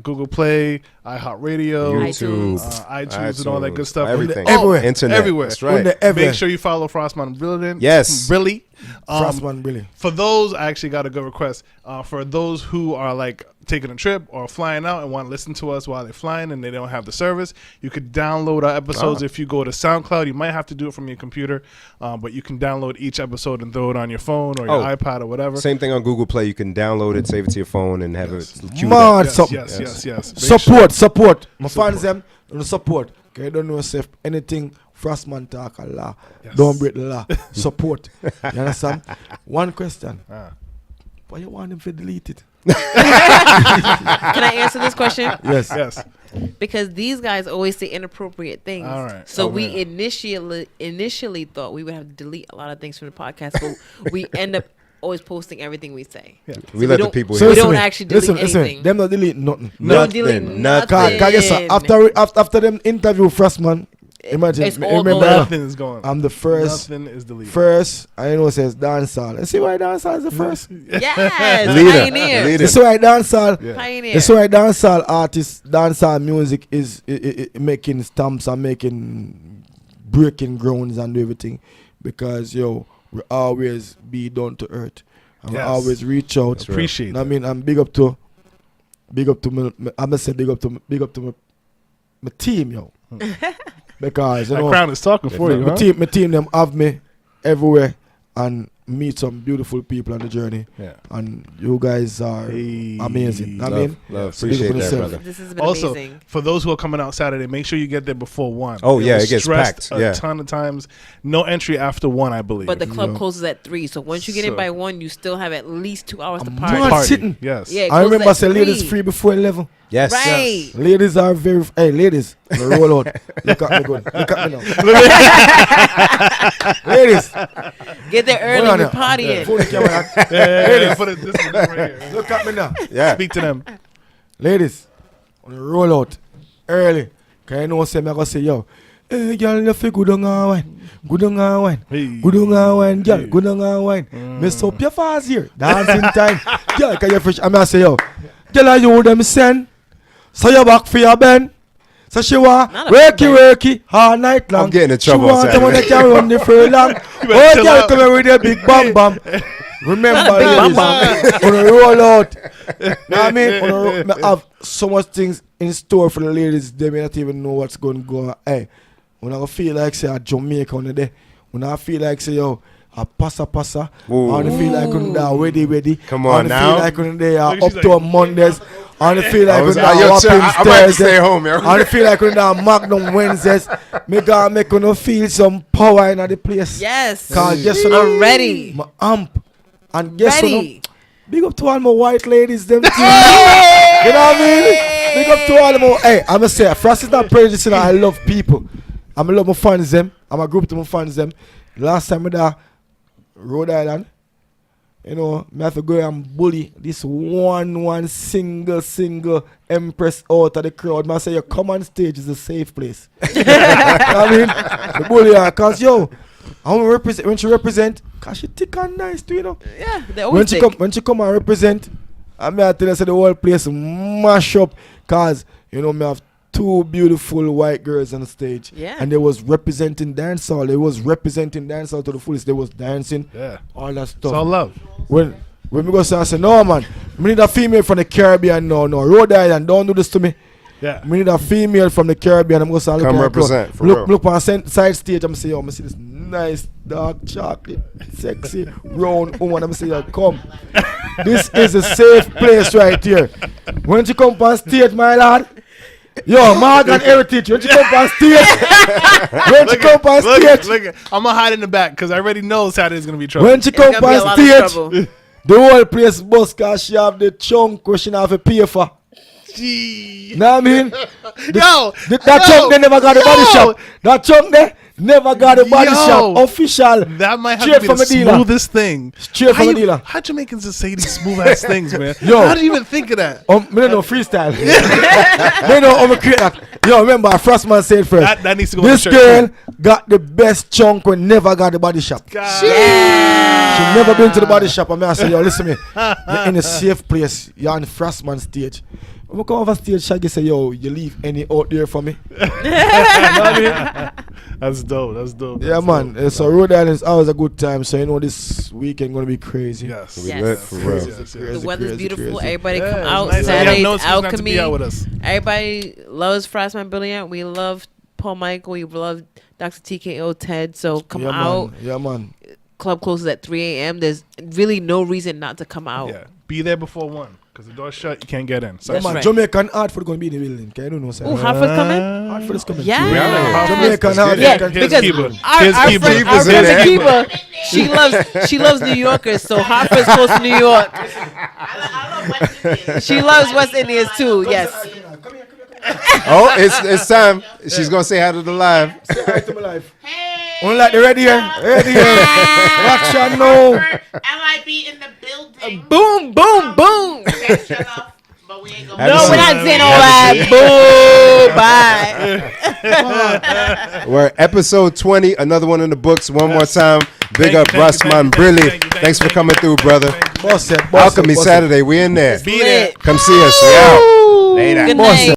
Google Play, iHeartRadio, YouTube, iTunes, and all that good stuff. Everything. Everywhere. Internet. Everywhere. That's right. Make sure you follow Frassman Brilliant. Yes. Really. Frassman Brilliant. For those, I actually got a good request. For those who are like taking a trip or flying out and want to listen to us while they're flying and they don't have the service, you could download our episodes if you go to SoundCloud. You might have to do it from your computer, but you can download each episode and throw it on your phone or your iPod or whatever. Same thing on Google Play. You can download it, save it to your phone, and have it queued Man, up. something. Yes. Support. My fans them support. Okay, don't know if anything Frassman talk a law. Yes. Don't break the law. Support. You understand? One question. Why you want him to delete it? Can I answer this question? Yes. Yes. Because these guys always say inappropriate things. All right. So Oh, we man. initially thought we would have to delete a lot of things from the podcast, but we end up always posting everything we say. Yeah. We let the don't- people so hear. we don't listen, actually delete anything. Them not delete nothing. Don't delete Nothing. nothing. Cause guess what, after them interview Frassman, imagine. It's all remember, going Nothing is going. I'm the first. Nothing is deleted. First, I know it says dancehall. And see why dancehall is the first? Yes, Leader. pioneer. Leader. That's why dancehall. Yeah. Pioneer. That's why dancehall artists, dancehall music is making stamps and making breaking grounds and everything, because we always be down to earth and we Yes. always reach out. That's right. Appreciate And I that. mean, I'm big up to me. I'm gonna say big up to my team, yo. Because you That know, crown is talking for you, my huh? team them have me everywhere and meet some beautiful people on the journey. Yeah. And you guys are amazing. I mean, love. so big up Appreciate that, yourself. brother. This has been Also, amazing. for those who are coming out Saturday, make sure you get there before 1. Oh, yeah, was it gets stressed packed, yeah. a ton of times. No entry after 1, I believe. But the club closes at 3, so once you get in So- by 1, you still have at least 2 hours to I'm party. mad. Party. sitting. Yes. Yeah, it I closes remember at saying ladies 3. free before 11. Yes. Right. Ladies are very. Hey, ladies, roll out. Look at me good. Look at me now. Ladies, Get there early, on we're now. partying. Phone the camera. Yeah, put it this one right here. Look at me now. Yeah. Speak to them. Ladies, on the roll out early. Can you know say me I go say yo, hey girl, you feel good on our wine, good on our wine, Hey. good on our wine, girl, Hey. good on our wine. Me up your fast here, dancing time, girl, can you fresh? I say yo, girl, are you them send? So you back for your bend. So she want Not a worky all night long. I'm getting in trouble She want the one that Saturday. can run the furlong. better Oh chill girl, out. come here with your big bam bam. Remember, Not a big ladies, bam on the roll out. Know what I mean? I have so much things in store for the ladies. They may not even know what's going to go on. Hey, when I feel like say a Jamaica on the day, when I feel like say yo, a passa, Ooh. I feel like when they are ready. Come on I now. feel like when they are Look, she's up to like- Mondays. I feel like I when was- they yo, are chill, up I in might have to Thursdays. stay home, yo. I feel like when they are Magnum Wednesdays. Me gonna make you feel some power in the place. Yes. Cause guess I'm ready. my amp. And guess Ready. what? Big up to all my white ladies, them too. You know what I mean? Big up to all of my. Hey, I'm gonna say, Frost is not prejudicing. I love people. I'm love my fans them. I'm a group to my fans them. Last time I there, Rhode Island. You know, me have to go and bully this one single empress out of the crowd. Man say, you come on stage is a safe place. You know what I mean? The bully her, cause yo, I want to represent when she represent, cause she thick and nice too, you know. Yeah, they always When she come and represent, I mean I tell you say the whole place mash up, cause you know me have 2 beautiful white girls on the stage. Yeah. And they was representing dancehall. They was representing dancehall to the fullest. They was dancing. Yeah. All that It's stuff. all love. When we go say, I say, no man, we need a female from the Caribbean. No, Rhode Island, don't do this to me. Yeah. We need a female from the Caribbean. I'm going to say, look Come at her, represent, for look, real. look on side stage. I'm say, yo, I'm see this nice dark chocolate, sexy round woman. I'm say, yo, come. This is a safe place right here. When you come on stage, my lad. Yo, Morgan Heritage, when you come on stage, when you come on stage, Look, I'm gonna hide in the back because I already know Saturday's gonna be trouble. when you It's come gonna be a on lot of stage, trouble. the whole place bus cause she have the chunk where she have to pay for. Gee. Know what I mean? Yo, That chunk they never got the body shop. That chunk there never got the body Yo. shop. Official. that might have Straight to be from the a dealer. smoothest thing. Straight from How a you- dealer. How Jamaicans just say these smooth ass things, man? Yo. How do you even think of that? Me don't know freestyle. Me know how me create that. Yo, remember Frassman said first. That needs to go on the This shirt, girl too. got the best chunk when never got the body shop. God. She never been to the body shop. And I say, yo, listen me. You're in a safe place. You're on the Frassman stage. When I come over stage, Shaggy say, yo, you leave any out there for me? You know what I mean? That's dope. That's dope. Yeah, That's man. dope. So Rhode Island is always a good time. So you know this weekend gonna be crazy. Yes. We Yes. lit for real. Yes, yes, The yes. weather's crazy, beautiful. crazy. Everybody Yeah, come it's out. nice. We have Saturday's no excuse not to Alchemy. be out with us. Everybody loves Frassman Brilliant. We love Paul Michael. We love Dr. TKO Ted. So come Yeah, out. man. Yeah, man. Club closes at 3 a.m. There's really no reason not to come out. Yeah. Be there before 1 because the door's shut. You can't get in. So Yeah, That's man. right. Jamaican Hartford gonna be in the building. Can you don't know, sir? Oh, Hartford's coming? Hartford is coming. Yeah. Jamaican Let's Hartford. get it. Yeah, Here's because Kiba. our Here's friend, Kiba. our Kiba's in friend there. Kiba, she loves New Yorkers, so Hartford's close to New York. She loves West Indians too. Yes. Oh, it's time. She's gonna say hi to the live. Say hi to my life. Only like the red here. Red here. Action no. LIB in the building. Boom, boom, boom. That shut off, but we ain't gonna. Have No, you we're seen- not saying all that. Boo, bye. We're episode 20, another one in the books. One more time. Big Thank up you, thank you, Frassman thank you, Brilliant. thank you, thank Thanks you, for thank coming you. through, brother. Boss it. Alchemy Saturday, we in there. Be there. Lit. Come see us. We out. Later. Good Boss night. it.